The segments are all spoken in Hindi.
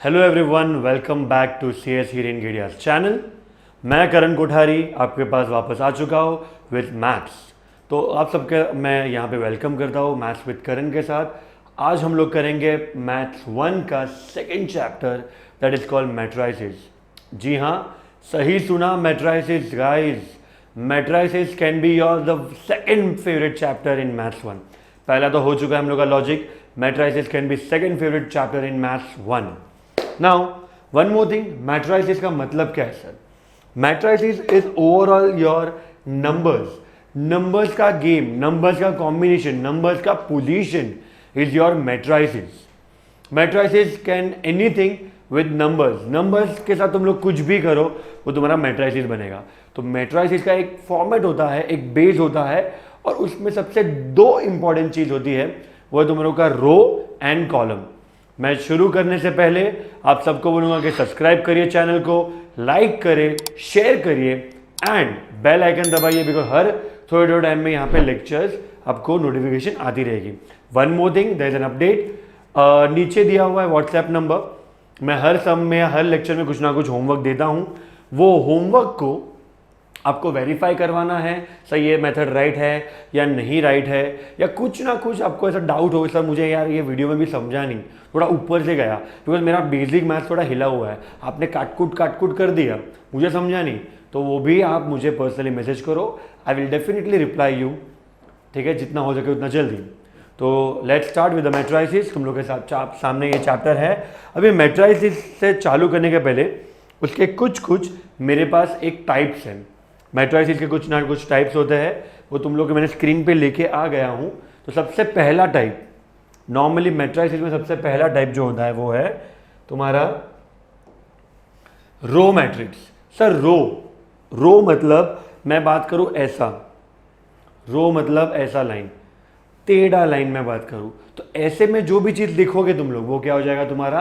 Hello everyone, welcome back to C S Hiren Gediya's channel. मैं करण कोठारी आपके पास वापस आ चुका हूँ विद मैथ्स। तो आप सबके मैं यहाँ पे वेलकम करता हूँ मैथ्स विद करण के साथ। आज हम लोग करेंगे मैथ्स 1 का second chapter that is called matrices. जी हाँ, सही सुना, matrices guys. Matrices can be your the second favourite chapter in maths 1। पहला तो हो चुका है हम लोग का logic. Matrices can be second favourite chapter in maths 1। Now one more thing, matrices का मतलब क्या है sir? Matrices is overall your numbers, numbers का गेम, नंबर्स का कॉम्बिनेशन, नंबर्स का position is your matrices. Matrices can anything with numbers, numbers के साथ तुम लोग कुछ भी करो वो तुम्हारा मैट्राइसिस बनेगा। तो मैट्राइसिस का एक फॉर्मेट होता है, एक बेस होता है, और उसमें सबसे दो इंपॉर्टेंट चीज होती है, वो है तुम लोग का रो एंड कॉलम। मैं शुरू करने से पहले आप सबको बोलूंगा कि सब्सक्राइब करिए चैनल को, लाइक करिए, शेयर करिए एंड बेल आइकन दबाइए, बिकॉज हर थोड़े थोड़े टाइम में यहाँ पे लेक्चर्स आपको नोटिफिकेशन आती रहेगी। One more thing, there is an update, नीचे दिया हुआ है व्हाट्सएप नंबर। मैं हर सम में या हर लेक्चर में कुछ ना कुछ होमवर्क देता हूँ। वो होमवर्क को आपको वेरीफाई करवाना है, सही ये मेथड राइट है या नहीं राइट है, या कुछ ना कुछ आपको ऐसा डाउट हो सर मुझे यार ये वीडियो में भी समझा नहीं, थोड़ा ऊपर से गया, बिकॉज मेरा बेसिक मैथ थोड़ा हिला हुआ है, आपने काटकूट कर दिया, मुझे समझा नहीं, तो वो भी आप मुझे पर्सनली मैसेज करो। I will definitely reply you, ठीक है, जितना हो सके उतना जल्दी। तो let's start with the matrices. तुम लोग के साथ सामने ये चैप्टर है। अभी मैट्राइसिस से चालू करने के पहले उसके कुछ मेरे पास एक टाइप्स हैं। मैट्राइसिस के कुछ ना कुछ टाइप्स होते हैं, वो तुम लोग के मैंने स्क्रीन पे लेके आ गया हूँ। तो सबसे पहला टाइप, नॉर्मली मैट्राइसिस में सबसे पहला टाइप जो होता है वो है तुम्हारा रो मैट्रिक्स। सर रो मतलब मैं बात करूँ ऐसा, रो मतलब ऐसा लाइन, टेढ़ा लाइन में बात करूँ तो ऐसे में जो भी चीज़ लिखोगे तुम लोग वो क्या हो जाएगा, तुम्हारा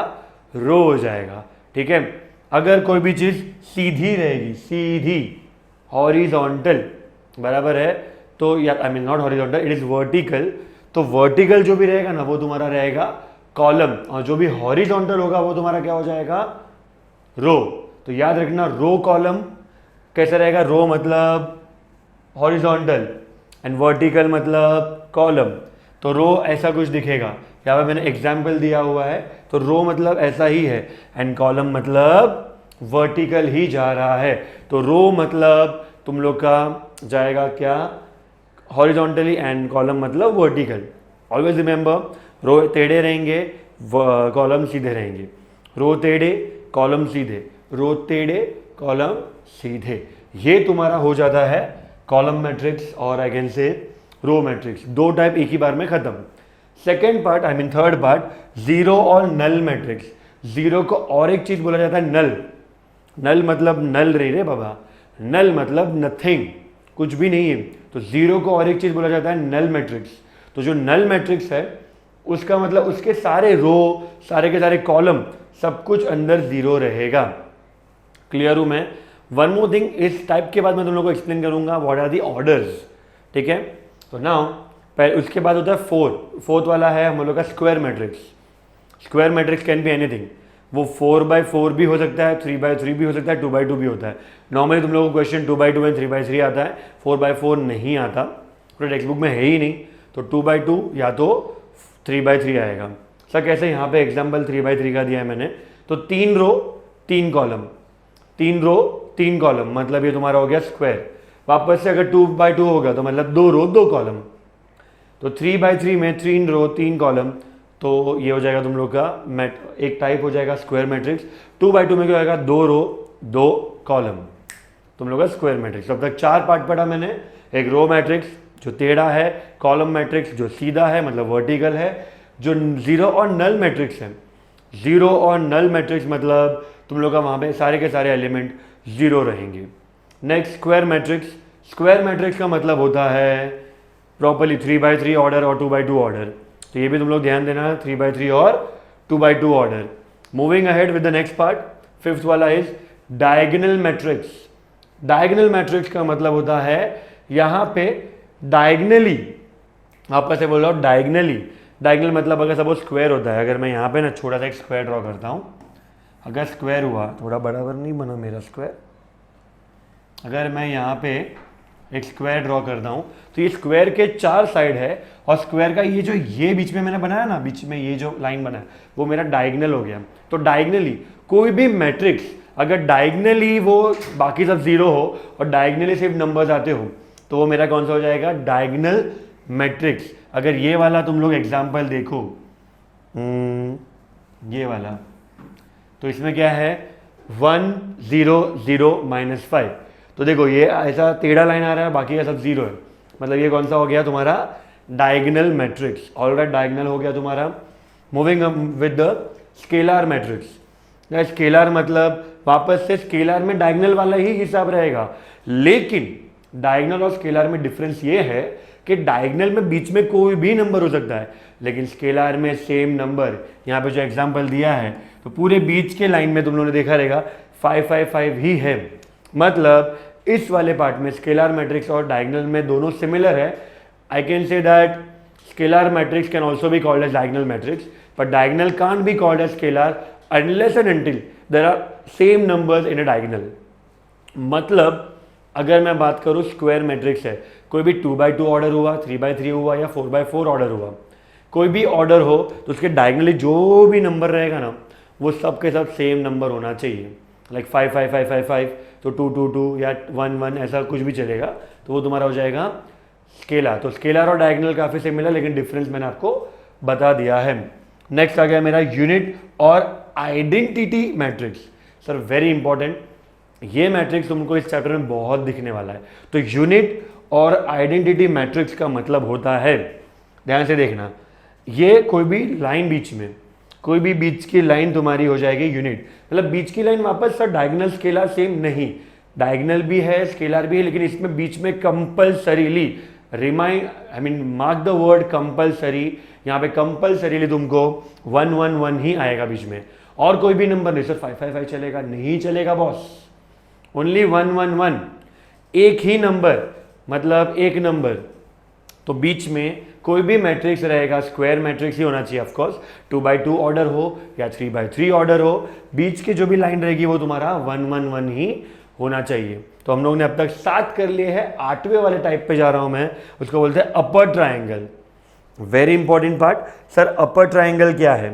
रो हो जाएगा, ठीक है। अगर कोई भी चीज़ सीधी रहेगी, सीधी हॉरिजॉन्टल बराबर है, तो या I mean not horizontal, it is vertical, तो वर्टिकल जो भी रहेगा ना वो तुम्हारा रहेगा कॉलम, और जो भी हॉरिजॉन्टल होगा वो तुम्हारा क्या हो जाएगा, रो। तो याद रखना, रो कॉलम कैसे रहेगा, रो मतलब हॉरिजॉन्टल एंड वर्टिकल मतलब कॉलम। तो रो ऐसा कुछ दिखेगा, यहाँ पे मैंने एग्जाम्पल दिया हुआ है, तो रो मतलब ऐसा ही है एंड कॉलम मतलब वर्टिकल ही जा रहा है। तो रो मतलब तुम लोग का जाएगा क्या, हॉरिजॉन्टली, एंड कॉलम मतलब वर्टिकल। ऑलवेज रिमेंबर, रो टेढ़े रहेंगे, कॉलम सीधे रहेंगे, रो टेढ़े कॉलम सीधे, रो टेढ़े कॉलम सीधे। ये तुम्हारा हो जाता है कॉलम मैट्रिक्स और आई कैन से रो मैट्रिक्स। दो टाइप एक ही बार में खत्म। Second part, I mean third part, zero और नल मैट्रिक्स। जीरो को और एक चीज बोला जाता है नल। नल मतलब नल रे बाबा, नल मतलब नथिंग, कुछ भी नहीं है। तो जीरो को और एक चीज बोला जाता है नल मैट्रिक्स। तो जो नल मैट्रिक्स है उसका मतलब उसके सारे रो, सारे के सारे कॉलम, सब कुछ अंदर जीरो रहेगा। क्लियर हूं मैं? वन मोर थिंग, इस टाइप के बाद मैं तुम लोग को एक्सप्लेन करूंगा व्हाट आर दी ऑर्डर्स, ठीक है। तो नाउ उसके बाद होता है फोर्थ वाला है हम लोग का square matrix. Square matrix can be anything, वो 4x4 भी हो सकता है, 3x3 भी हो सकता है, 2x2 भी होता है। नॉर्मली तुम लोगों को क्वेश्चन 2x2 एंड 3x3 आता है, 4x4 नहीं आता, पूरे टेक्स्ट बुक में है ही नहीं। तो 2x2 या तो 3x3 आएगा। सर कैसे? यहाँ पे एग्जाम्पल 3x3 का दिया है मैंने। तो 3 रो 3 कॉलम, 3 रो 3 कॉलम, मतलब ये तुम्हारा हो गया स्क्वायर। वापस से अगर 2x2 होगा तो मतलब 2 रो 2 कॉलम। तो 3x3 में 3 रो 3 कॉलम, तो ये हो जाएगा तुम लोग का एक टाइप हो जाएगा स्क्वायर मैट्रिक्स। 2x2 में क्या होगा, 2 रो 2 कॉलम, तुम लोग का स्क्वायर मैट्रिक्स। अब तक 4 पार्ट पढ़ा मैंने। एक रो मैट्रिक्स जो टेढ़ा है, कॉलम मैट्रिक्स जो सीधा है मतलब वर्टिकल है, जो जीरो और नल मैट्रिक्स है। जीरो और नल मैट्रिक्स मतलब तुम लोग का वहां पे सारे के सारे एलिमेंट जीरो रहेंगे। Next square matrix. Square matrix का मतलब होता है प्रॉपरली 3x3 ऑर्डर और 2x2 ऑर्डर। तो ये भी तुम लोग ध्यान देना, 3x3 और 2x2 order. Moving ahead with the next part, fifth वाला is diagonal matrix. Diagonal matrix का मतलब होता है यहां पे डायगनली, आपस से बोल रहा हूं डायगनली। डायगोनल मतलब अगर सपोज स्क्वायर होता है, अगर मैं यहाँ पे ना छोटा सा एक स्क्वायर ड्रॉ करता हूँ, अगर स्क्वायर हुआ, थोड़ा बराबर नहीं बना मेरा स्क्वायर, अगर मैं यहाँ पे एक स्क्वायर ड्रॉ करता हूँ तो ये स्क्वायर के 4 साइड है और स्क्वायर का ये जो ये बीच में मैंने बनाया ना, बीच में ये जो लाइन बना है वो मेरा डायगनल हो गया। तो डायगनली कोई भी मैट्रिक्स अगर डायगनली वो बाकी सब जीरो हो और डायगनली सिर्फ नंबर्स आते हो तो वो मेरा कौन सा हो जाएगा, डायगनल मैट्रिक्स। अगर ये वाला तुम लोग एग्जाम्पल देखो, ये वाला, तो इसमें क्या है 1 0 0 -5। तो देखो ये ऐसा टेढ़ा लाइन आ रहा है, बाकी का सब जीरो है, मतलब ये कौन सा हो गया तुम्हारा, डायगनल मैट्रिक्स। ऑलराइट, डायगनल हो गया तुम्हारा। Moving with the scalar matrix. Scalar मतलब वापस से स्केलर में डायगनल वाला ही हिसाब रहेगा, लेकिन डायगनल और स्केलर में डिफरेंस ये है कि डायगनल में बीच में कोई भी नंबर हो सकता है, लेकिन स्केलर में सेम नंबर। यहाँ पे जो एग्जांपल दिया है तो पूरे बीच के लाइन में तुम लोगों ने देखा रहेगा 5 5 5 ही है, मतलब इस वाले पार्ट में स्केलर मैट्रिक्स और डायगनल में दोनों सिमिलर है। I can say that scalar matrix can also be called as diagonal matrix, but diagonal can't be called as scalar unless and until there are same numbers in a diagonal। मतलब अगर मैं बात करूं स्क्वायर मैट्रिक्स है, कोई भी 2x2 ऑर्डर हुआ, 3x3 हुआ या 4x4 ऑर्डर हुआ, कोई भी ऑर्डर हो तो उसके डायगनली जो भी नंबर रहेगा ना वो सब के सब सेम नंबर होना चाहिए। लाइक 5 5 5 5 5 तो 2 2 2 या 1 1 ऐसा कुछ भी चलेगा, तो वो तुम्हारा हो जाएगा स्केलर। तो स्केलर और डायगनल काफ़ी सिमिलर, लेकिन डिफरेंस मैंने आपको बता दिया है। नेक्स्ट आ गया मेरा यूनिट और identity matrix. Sir very important, ये मैट्रिक्स तुमको इस चैप्टर में बहुत दिखने वाला है। तो यूनिट और आइडेंटिटी मैट्रिक्स का मतलब होता है, ध्यान से देखना, ये कोई भी लाइन बीच में, कोई भी बीच की लाइन तुम्हारी हो जाएगी यूनिट। मतलब बीच की लाइन वापस सर डायगनल स्केलर सेम नहीं, डायगनल भी है स्केलर भी है, लेकिन इसमें बीच में compulsorily remind, I mean mark the word compulsory, यहाँ पे कंपल्सरीली तुमको 1 1 1 ही आएगा बीच में, और कोई भी नंबर नहीं। सर 5 5 5 चलेगा, नहीं चलेगा बॉस, ओनली 1 1 1, एक ही नंबर, मतलब एक नंबर। तो बीच में कोई भी मैट्रिक्स रहेगा, स्क्वायर मैट्रिक्स ही होना चाहिए ऑफकोर्स, 2x2 ऑर्डर हो या 3x3 ऑर्डर हो, बीच की जो भी लाइन रहेगी वो तुम्हारा 1 1 1 ही होना चाहिए। तो हम लोग ने अब तक 7 कर लिए हैं, 8वें वाले टाइप पे जा रहा हूं मैं, उसको बोलते हैं अपर triangle. Very important part, sir अपर ट्राइंगल क्या है?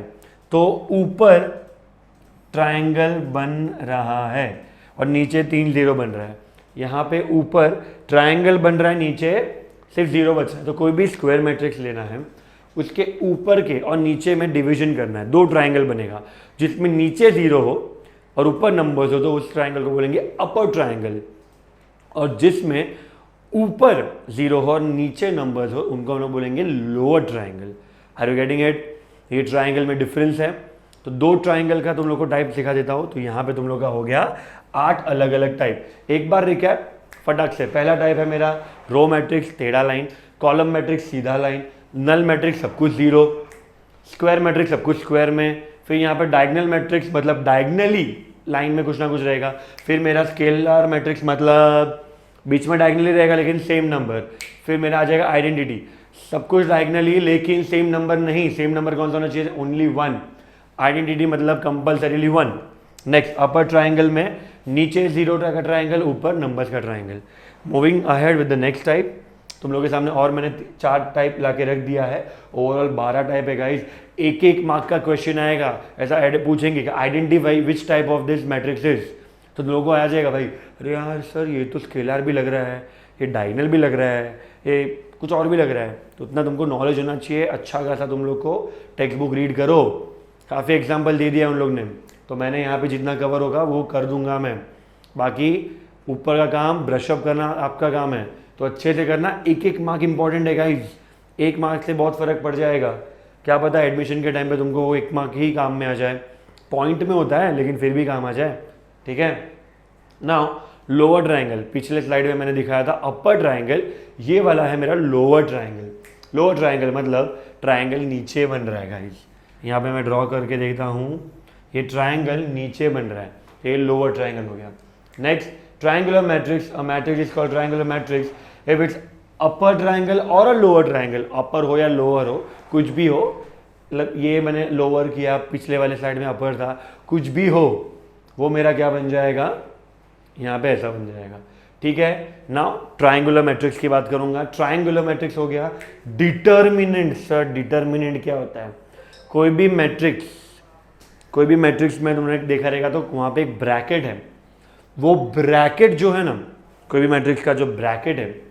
तो ऊपर ट्राइंगल बन रहा है और नीचे 3 0 बन रहा है। यहाँ पे ऊपर ट्राइंगल बन रहा है, नीचे सिर्फ 0 बच रहा है। तो कोई भी स्क्वायर मैट्रिक्स लेना है, उसके ऊपर के और नीचे में डिवीजन करना है, 2 ट्राइंगल बनेगा, जिसमें नीचे 0 हो और ऊपर नंबर्स हो, तो उस ट्राइंगल को बोलेंगे अपर ट्राइंगल। और जिसमें ऊपर 0 हो और नीचे नंबर्स हो, उनको हम लोग बोलेंगे lower triangle. Are you getting it? ये ट्राइंगल में डिफरेंस है। तो 2 ट्राइंगल का तुम लोग को टाइप सिखा देता हूं। तो यहाँ पे तुम लोग का हो गया 8 अलग अलग टाइप। एक बार रिकैप फटाक से। पहला टाइप है मेरा रो मैट्रिक्स, टेढ़ा लाइन, कॉलम मैट्रिक्स, सीधा लाइन, नल मैट्रिक्स सब कुछ 0, स्क्वायर मैट्रिक्स सब कुछ स्क्वायर में, फिर यहाँ पर डायगनल मैट्रिक्स मतलब डायगनली लाइन में कुछ ना कुछ रहेगा, फिर मेरा स्केलर मैट्रिक्स मतलब बीच में डायगनली रहेगा लेकिन सेम नंबर, फिर मेरा आ जाएगा आइडेंटिटी, सब कुछ डायगनली लेकिन सेम नंबर नहीं। सेम नंबर कौन सा होना चाहिए? ओनली 1। आइडेंटिटी मतलब कंपल्सरीली 1। नेक्स्ट अपर ट्राइंगल में नीचे 0 का ट्राइंगल, ऊपर नंबर्स का triangle. Moving ahead with the next type. तुम लोगों के सामने और मैंने 4 टाइप ला के रख दिया है, ओवरऑल 12 टाइप है गाइस। एक एक मार्क का क्वेश्चन आएगा, ऐसा पूछेंगे कि identify which type of this matrix is, तो लोगों को आ जाएगा भाई अरे यार सर ये तो स्केलर भी लग रहा है, ये डायगनल भी लग रहा है, ये कुछ और भी लग रहा है। तो उतना तुमको नॉलेज होना चाहिए, अच्छा खासा तुम लोग को टेक्स्ट बुक रीड करो। काफ़ी एग्जाम्पल दे दिया उन लोग ने, तो मैंने यहाँ पे जितना कवर होगा वो कर दूंगा मैं। बाकी ऊपर का काम ब्रशअप करना आपका काम है, तो अच्छे से करना। एक एक मार्क इंपॉर्टेंट है गाइज, 1 मार्क से बहुत फर्क पड़ जाएगा। क्या पता एडमिशन के टाइम पे तुमको वो 1 मार्क ही काम में आ जाए, पॉइंट में होता है लेकिन फिर भी काम आ जाए, ठीक है। नाउ लोअर ट्राइंगल, पिछले स्लाइड में मैंने दिखाया था अपर ट्राइंगल, ये वाला है मेरा लोअर ट्राइंगल। लोअर ट्राइंगल मतलब ट्राइंगल नीचे बन रहा है गाइज। यहाँ पे मैं ड्रॉ करके देखता हूँ, ये ट्राइंगल नीचे बन रहा है, ये लोअर ट्राइंगल हो गया। Next triangular matrix, a matrix is called triangular matrix if it's upper triangle और अ लोअर ट्राइंगल। अपर हो या लोअर हो, कुछ भी हो, मतलब ये मैंने लोअर किया, पिछले वाले साइड में अपर था, कुछ भी हो वो मेरा क्या बन जाएगा, यहाँ पे ऐसा बन जाएगा। ठीक है, नाउ ट्राइंगुलर मैट्रिक्स की बात करूंगा। ट्राइंगुलर मैट्रिक्स हो गया डिटर्मिनेंट। सर डिटर्मिनेंट क्या होता है? कोई भी मैट्रिक्स में तुमने देखा रहेगा तो वहां पे एक ब्रैकेट है, वो ब्रैकेट जो है ना, कोई भी मैट्रिक्स का जो ब्रैकेट है,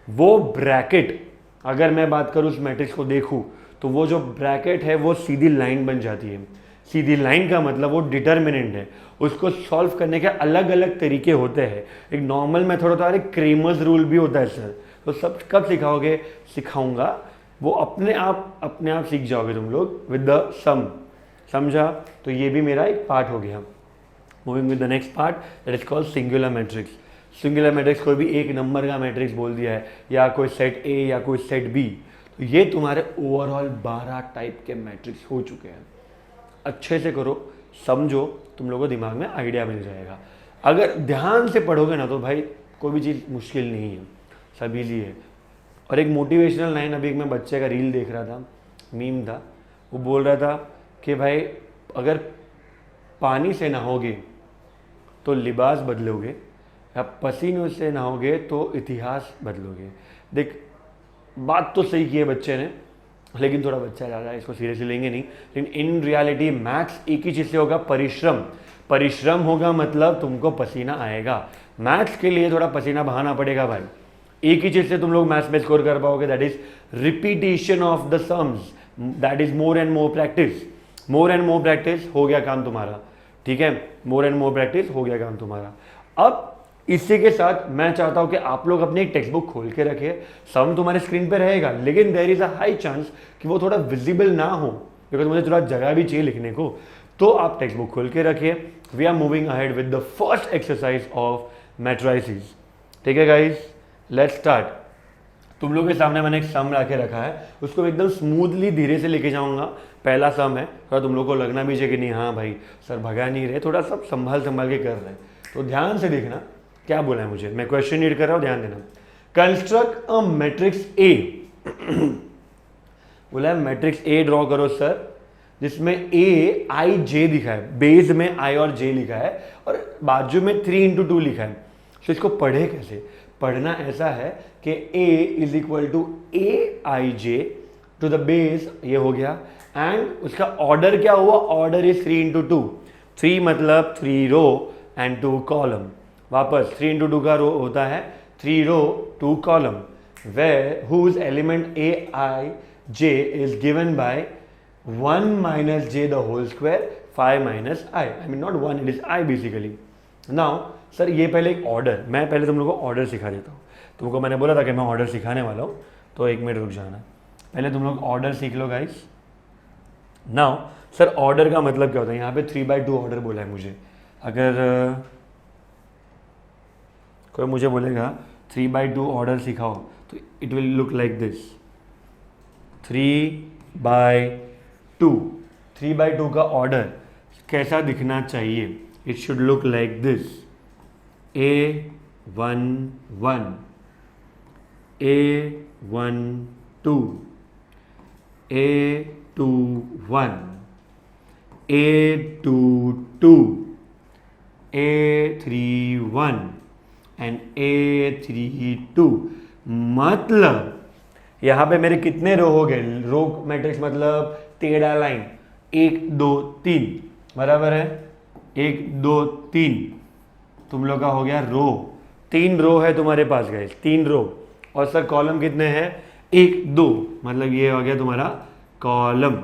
वो ब्रैकेट अगर मैं बात करूं उस मैट्रिक्स को देखूं तो वो जो ब्रैकेट है वो सीधी लाइन बन जाती है। सीधी लाइन का मतलब वो डिटर्मिनेंट है। उसको सॉल्व करने के अलग अलग तरीके होते हैं। एक नॉर्मल मेथड होता है, एक क्रेमर्स रूल भी होता है सर। तो सब कब सिखाओगे? सिखाऊंगा, वो अपने आप सीख जाओगे तुम लोग विद द सम। समझा? तो ये भी मेरा एक पार्ट हो गया। Moving with the next part, that is called singular matrix. Singular matrix कोई भी एक नंबर का मैट्रिक्स बोल दिया है, या कोई सेट ए या कोई सेट बी, तो ये तुम्हारे ओवरऑल 12 टाइप के मैट्रिक्स हो चुके हैं। अच्छे से करो, समझो, तुम लोगों को दिमाग में आइडिया मिल जाएगा। अगर ध्यान से पढ़ोगे ना तो भाई कोई भी चीज़ मुश्किल नहीं है, सब इजी है। और एक मोटिवेशनल लाइन, अभी एक मैं बच्चे का रील देख रहा था, मीम था, वो बोल रहा था कि भाई अगर पानी से नहाओगे तो लिबास बदलोगे, या पसीने से नहाओगे तो इतिहास बदलोगे। देख, बात तो सही की है बच्चे ने, लेकिन थोड़ा बच्चा ज़्यादा है, इसको सीरियसली लेंगे नहीं। लेकिन इन रियलिटी मैथ्स एक ही चीज़ से होगा, परिश्रम। परिश्रम होगा मतलब तुमको पसीना आएगा। मैथ्स के लिए थोड़ा पसीना बहाना पड़ेगा भाई। एक ही चीज़ से तुम लोग मैथ्स में स्कोर कर पाओगे, that is repetition of the sums, that is more and more practice. More and more practice हो गया काम तुम्हारा। ठीक है, मोर एंड मोर प्रैक्टिस हो गया काम तुम्हारा। अब इसी के साथ मैं चाहता हूं कि आप लोग अपनी एक टेक्स्ट बुक खोल के रखिए। सम तुम्हारे स्क्रीन पे रहेगा, लेकिन there is a high chance कि वो थोड़ा विजिबल ना हो, बिकॉज मुझे थोड़ा जगह भी चाहिए लिखने को। तो आप टेक्स्ट बुक खोल के रखिए। We are moving ahead with the first exercise of matrices. ठीक है गाइज, लेट्स स्टार्ट। तुम लोग के सामने मैंने एक सम ला के रखा है, उसको एकदम स्मूथली धीरे से लेके जाऊंगा। पहला सम है, थोड़ा तुम लोग को लगना भी चाहिए कि नहीं हाँ भाई सर भगा नहीं रहे, थोड़ा सब संभाल के कर रहे हैं। तो ध्यान से देखना क्या बोला है मुझे, मैं क्वेश्चन रीड कर रहा हूं, ध्यान देना। Construct a matrix A. बोला है मैट्रिक्स ए ड्रॉ करो सर, जिसमें ए आई जे लिखा है, बेस में आई और जे लिखा है और बाजू में 3 × 2 लिखा है। तो इसको पढ़े कैसे? पढ़ना ऐसा है कि a is equal to a i j to the base, ये हो गया, एंड उसका ऑर्डर क्या हुआ? Order is 3 × 2। 3 मतलब 3 रो एंड 2 कॉलम। वापस 3 × 2 का रो होता है 3 row 2 column, where whose element a i J is given by 1 - j the whole square 5 - I mean not 1, it is I basically. Now sir ये पहले एक ऑर्डर, मैं पहले तुम लोगों को ऑर्डर सिखा देता हूँ। तुमको मैंने बोला था कि मैं ऑर्डर सिखाने वाला हूँ, तो 1 मिनट रुक जाना, पहले तुम लोग ऑर्डर सीख लो गाइस। नाउ सर ऑर्डर का मतलब क्या होता है? यहाँ पे 3/2 ऑर्डर बोला है मुझे। अगर कोई मुझे बोलेगा 3/2 ऑर्डर सिखाओ तो it will look like this, 3/2। 3/2 का ऑर्डर कैसा दिखना चाहिए? It should look like this, A1 1, A1 2, A2 1, A2 2, A3 1 and A3 2। मतलब यहाँ पे मेरे कितने रो हो गए? रो मैट्रिक्स मतलब टेढ़ा लाइन, 1 2 3, बराबर है 1 2 3। तुम लोग का हो गया रो, 3 रो है तुम्हारे पास गाइस, 3 रो। और सर कॉलम कितने हैं? 1 2, मतलब ये हो गया तुम्हारा कॉलम,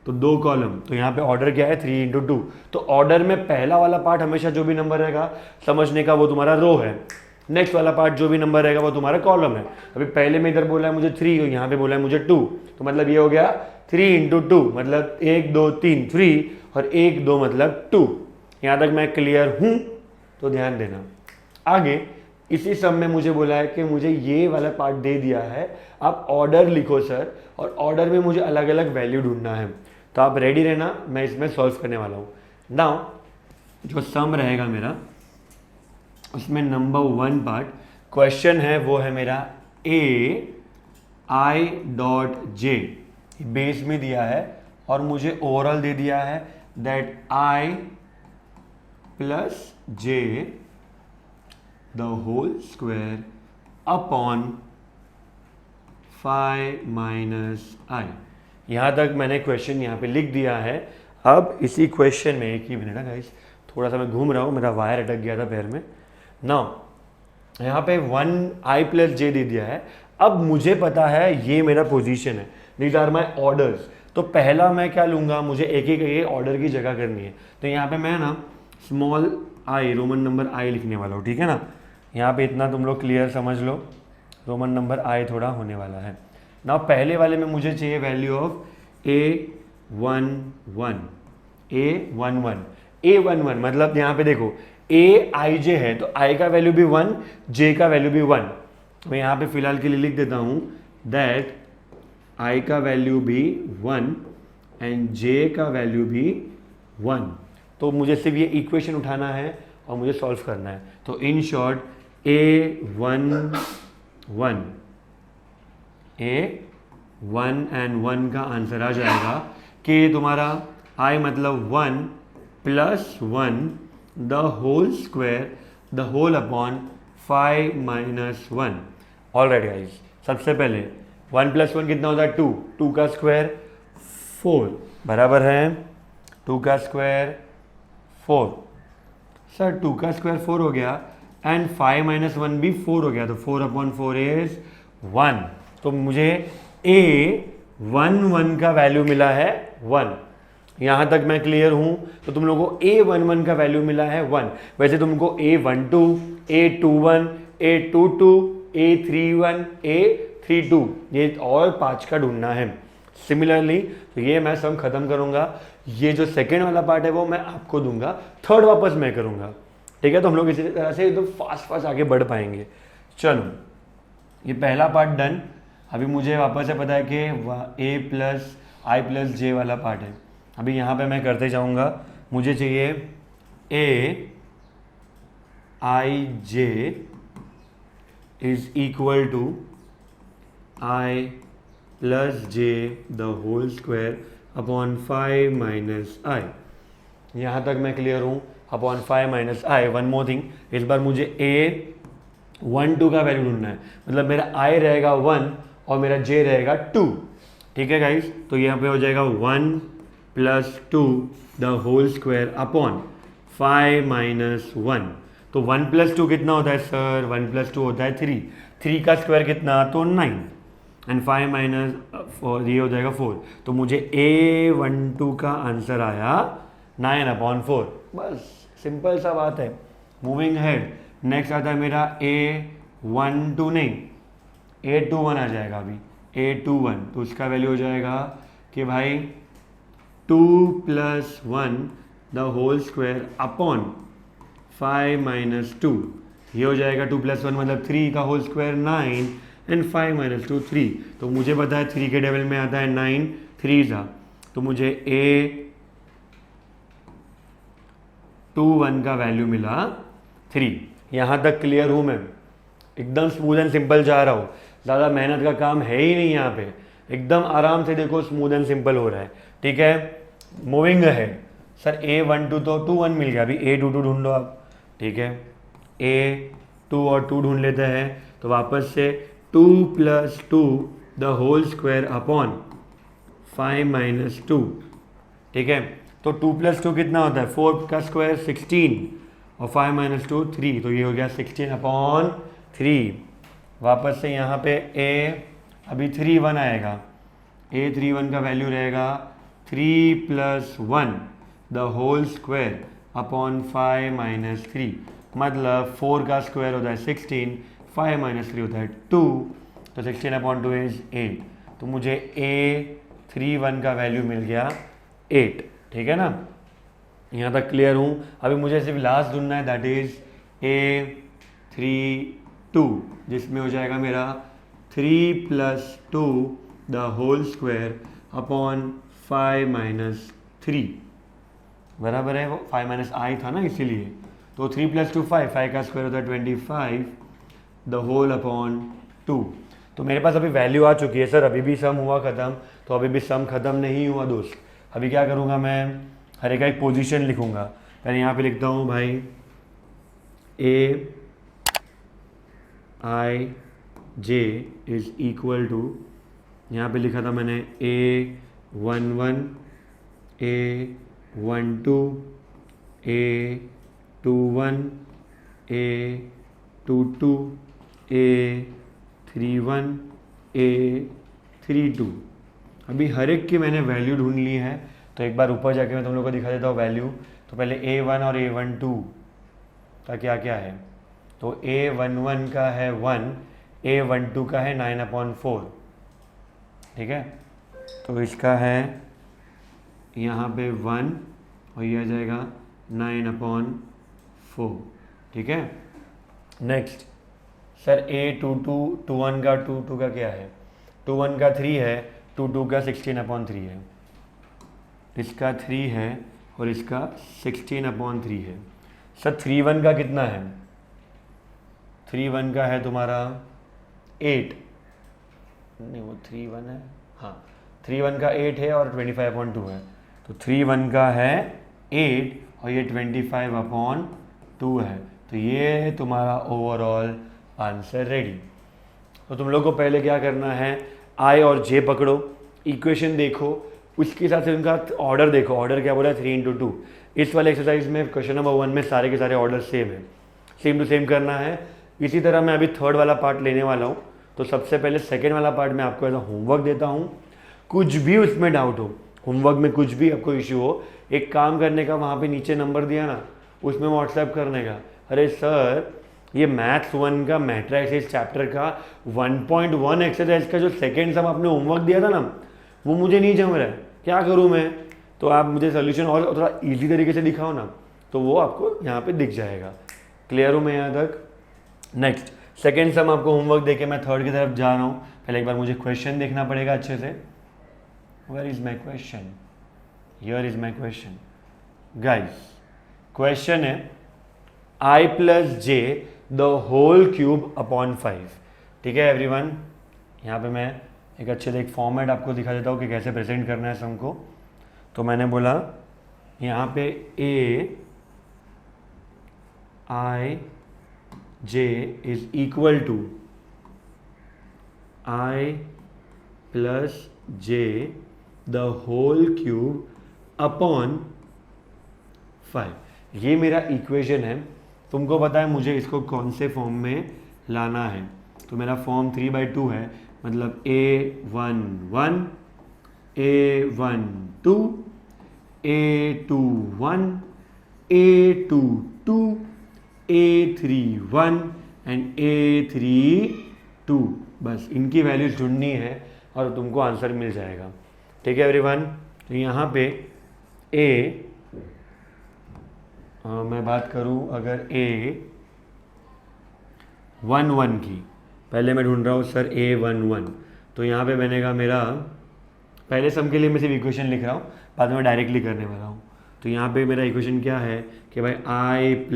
तो 2 कॉलम। तो यहाँ पे ऑर्डर क्या है? 3 × 2। तो ऑर्डर में पहला वाला पार्ट हमेशा जो भी नंबर रहेगा समझने का वो तुम्हारा रो है, नेक्स्ट वाला पार्ट जो भी नंबर रहेगा वो तुम्हारा कॉलम है। अभी पहले में इधर बोला है मुझे 3 और यहाँ पे बोला है मुझे 2, तो मतलब ये हो गया 3 × 2, मतलब 1 2 3 3 और 1 2 मतलब 2। यहाँ तक मैं क्लियर हूँ? तो ध्यान देना। आगे इसी सब में मुझे बोला है कि मुझे ये वाला पार्ट दे दिया है, आप ऑर्डर लिखो सर, और ऑर्डर में मुझे अलग अलग वैल्यू ढूंढना है। तो आप रेडी रहना, मैं इसमें सॉल्व करने वाला हूँ। नाउ जो सम रहेगा मेरा, उसमें नंबर 1 पार्ट क्वेश्चन है, वो है मेरा A I.J। बेस में दिया है और मुझे ओवरऑल दे दिया है that I plus J the whole square upon 5 minus I. यहाँ तक मैंने क्वेश्चन यहाँ पे लिख दिया है। अब इसी क्वेश्चन में, एक ही मिनट है गाइस, थोड़ा सा मैं घूम रहा हूँ, मेरा वायर अटक गया था पैर में। नाउ यहाँ पे 1i प्लस जे दे दिया है। अब मुझे पता है ये मेरा पोजीशन है, दीज आर माई ऑर्डर्स। तो पहला मैं क्या लूँगा, मुझे एक एक ऑर्डर की जगह करनी है। तो यहाँ पे मैं ना स्मॉल आई, रोमन नंबर आई लिखने वाला हूँ, ठीक है ना। यहाँ पे इतना तुम लोग क्लियर समझ लो, रोमन नंबर आई थोड़ा होने वाला है ना। पहले वाले में मुझे चाहिए वैल्यू ऑफ A11, A11 मतलब यहाँ पे देखो A आई जे है तो I का वैल्यू भी 1, J का वैल्यू भी 1। मैं यहाँ पे फिलहाल के लिए लिख देता हूँ दैट I का वैल्यू भी 1 एंड J का वैल्यू भी 1। तो मुझे सिर्फ ये इक्वेशन उठाना है और मुझे सॉल्व करना है। तो in short A11, A1 and 1 का आंसर आ जाएगा कि तुम्हारा I मतलब 1 plus 1 the whole square the whole upon 5 minus 1। Alright guys, सबसे पहले 1 प्लस 1 कितना होता है 2, 2 का स्क्वायर 4 बराबर है 2 का स्क्वायर 4। सर 2 का स्क्वायर 4 हो गया एंड 5 माइनस 1 भी 4 हो गया, तो 4 अपॉन 4 इज 1। तो मुझे A11 का वैल्यू मिला है 1। यहाँ तक मैं क्लियर हूँ। तो तुम लोगों को A11 का वैल्यू मिला है 1। वैसे तुमको A12, A21, A22, A31, A32 ये और 5 का ढूंढना है। सिमिलरली तो ये मैं सब खत्म करूँगा। ये जो सेकेंड वाला पार्ट है वो मैं आपको दूंगा, थर्ड वापस मैं करूँगा, ठीक है। तो हम लोग इसी तरह से एकदम फास्ट आगे बढ़ पाएंगे। चलो ये पहला पार्ट डन। अभी मुझे वापस से पता है कि A प्लस आई प्लस जे वाला पार्ट है। अभी यहाँ पे मैं करते जाऊँगा। मुझे चाहिए A I J is equal to I plus J the whole square upon 5 minus I. यहाँ तक मैं क्लियर हूँ। Upon 5 minus I. One more thing, इस बार मुझे A12 का वैल्यू ढूंढना है। मतलब मेरा I रहेगा 1 और मेरा J रहेगा 2, ठीक है गाइस। तो यहाँ पे हो जाएगा 1 plus 2 the whole square upon 5 minus 1। तो 1 प्लस 2 कितना होता है सर? 1 प्लस 2 होता है 3। 3 का स्क्वायर कितना? तो 9 एंड 5 माइनस 4 ये हो जाएगा 4। तो मुझे A12 का आंसर आया 9/4। बस सिंपल सा बात है। मूविंग हेड, नेक्स्ट आता है मेरा A12 नहीं A21 आ जाएगा। अभी A21 तो उसका वैल्यू हो जाएगा कि भाई 2 plus 1 the whole square upon 5 minus 2। ये हो जाएगा 2 प्लस 1 मतलब 3 का होल स्क्वायर 9 एंड 5 माइनस 2 3। तो मुझे पता है 3 के टेबल में आता है 9 3 था। तो मुझे A21 का वैल्यू मिला 3। यहाँ तक क्लियर हूँ मैं? एकदम स्मूथ एंड सिंपल जा रहा हूँ। ज़्यादा मेहनत का काम है ही नहीं यहाँ पे। एकदम आराम से देखो, स्मूथ एंड सिंपल हो रहा है, ठीक है। मूविंग है सर। A12 तो 21 मिल गया। अभी A22 ढूंढ लो आप, ठीक है। A2 और 2 ढूंढ लेते हैं। तो वापस से 2 plus 2 the whole square upon 5 minus 2, ठीक है। तो 2 प्लस 2 कितना होता है? 4 का स्क्वायर 16 और 5 माइनस 2 3। तो ये हो गया 16/3। वापस से यहाँ पे अभी 3 1 आएगा। A31 का वैल्यू रहेगा 3 plus 1 the whole square upon 5 minus 3। मतलब 4 का स्क्वायर होता है 16, 5 माइनस 3 होता है 2। तो 16/2 इज 8। तो मुझे A31 का वैल्यू मिल गया 8, ठीक है ना। यहाँ तक क्लियर हूँ। अभी मुझे सिर्फ लास्ट ढूंढना है, दैट इज A32, जिसमें हो जाएगा मेरा 3 plus 2 the whole square upon 5 minus 3 बराबर है। वो 5 माइनस आई था ना, इसीलिए। तो 3 प्लस 2 5 का स्क्वायर होता है 25 द होल अपॉन 2। तो मेरे पास अभी वैल्यू आ चुकी है सर, अभी भी सम हुआ ख़त्म, तो अभी भी सम ख़त्म नहीं हुआ दोस्त। अभी क्या करूँगा मैं, हर एक का एक पोजीशन लिखूँगा। पहले यहाँ पे लिखता हूँ भाई ए i J is equal to, यहाँ पे लिखा था मैंने A11, A12, A21, A22, A31, A32। अभी हर एक की मैंने वैल्यू ढूंढ ली है, तो एक बार ऊपर जाके मैं तुम लोग को दिखा देता हूँ वैल्यू। तो पहले A1 और A12 का क्या क्या है, तो A11 का है 1, A12 का है 9/4, ठीक है। तो इसका है यहाँ पे 1 और ये आ जाएगा 9/4, ठीक है। नेक्स्ट सर A22 का 22 का क्या है, 21 का 3 है, 22 का 16/3 है, इसका 3 है और इसका 16/3 है। सर 31 का कितना है, 31 का है तुम्हारा 8, नहीं वो 31 है, हाँ 31 का 8 है और 25/2 है, तो 31 का है 8 और ये 25/2 है। तो ये तुम्हारा ओवरऑल आंसर रेडी। तो तुम लोग को पहले क्या करना है, आई और जे पकड़ो, इक्वेशन देखो, उसके हिसाब से उनका ऑर्डर देखो। ऑर्डर क्या बोला है, 3 × 2। इस वाले एक्सरसाइज में क्वेश्चन नंबर 1 में सारे के सारे ऑर्डर सेम है, सेम टू सेम करना है। इसी तरह मैं अभी थर्ड वाला पार्ट लेने वाला हूँ, तो सबसे पहले सेकेंड वाला पार्ट मैं आपको एज होमवर्क देता हूँ। कुछ भी उसमें डाउट हो, होमवर्क में कुछ भी आपको इश्यू हो, एक काम करने का, वहाँ पे नीचे नंबर दिया ना, उसमें व्हाट्सएप करने का, अरे सर ये मैथ्स 1 का मैट्रिक्स चैप्टर का 1.1 एक्सरसाइज का जो सेकेंड सम आपने होमवर्क दिया था ना, वो मुझे नहीं जम रहा है, क्या करूँ मैं। तो आप मुझे सोल्यूशन और थोड़ा ईजी तरीके से दिखाओ ना, तो वो आपको यहाँ पे दिख जाएगा। क्लियर हो मैं यहाँ तक। नेक्स्ट सेकेंड सम आपको होमवर्क देके मैं थर्ड की तरफ जा रहा हूँ। पहले एक बार मुझे क्वेश्चन देखना पड़ेगा अच्छे से। Where is my question, here is my question guys. Question है I + J the whole cube upon 5, ठीक है एवरीवन। यहाँ पे मैं एक अच्छे से एक फॉर्मेट आपको दिखा देता हूँ कि कैसे प्रेजेंट करना है सम को। तो मैंने बोला यहाँ पे I J is equal to I + J the whole cube upon 5। ये मेरा इक्वेशन है। तुमको पता है मुझे इसको कौन से फॉर्म में लाना है, तो मेरा फॉर्म 3/2 है, मतलब A11, A12, A21, A22, A31 and A32। बस इनकी वैल्यूज ढूंढनी है और तुमको आंसर मिल जाएगा, ठीक है एवरीवन। तो यहाँ पे मैं बात करूँ अगर A11 की, पहले मैं ढूंढ रहा हूँ सर A11, तो यहाँ पे बनेगा मेरा, पहले सम के लिए मैं सिर्फ इक्वेशन लिख रहा हूँ, बाद में डायरेक्टली करने वाला हूँ। तो यहाँ पे मेरा इक्वेशन क्या है कि भाई I +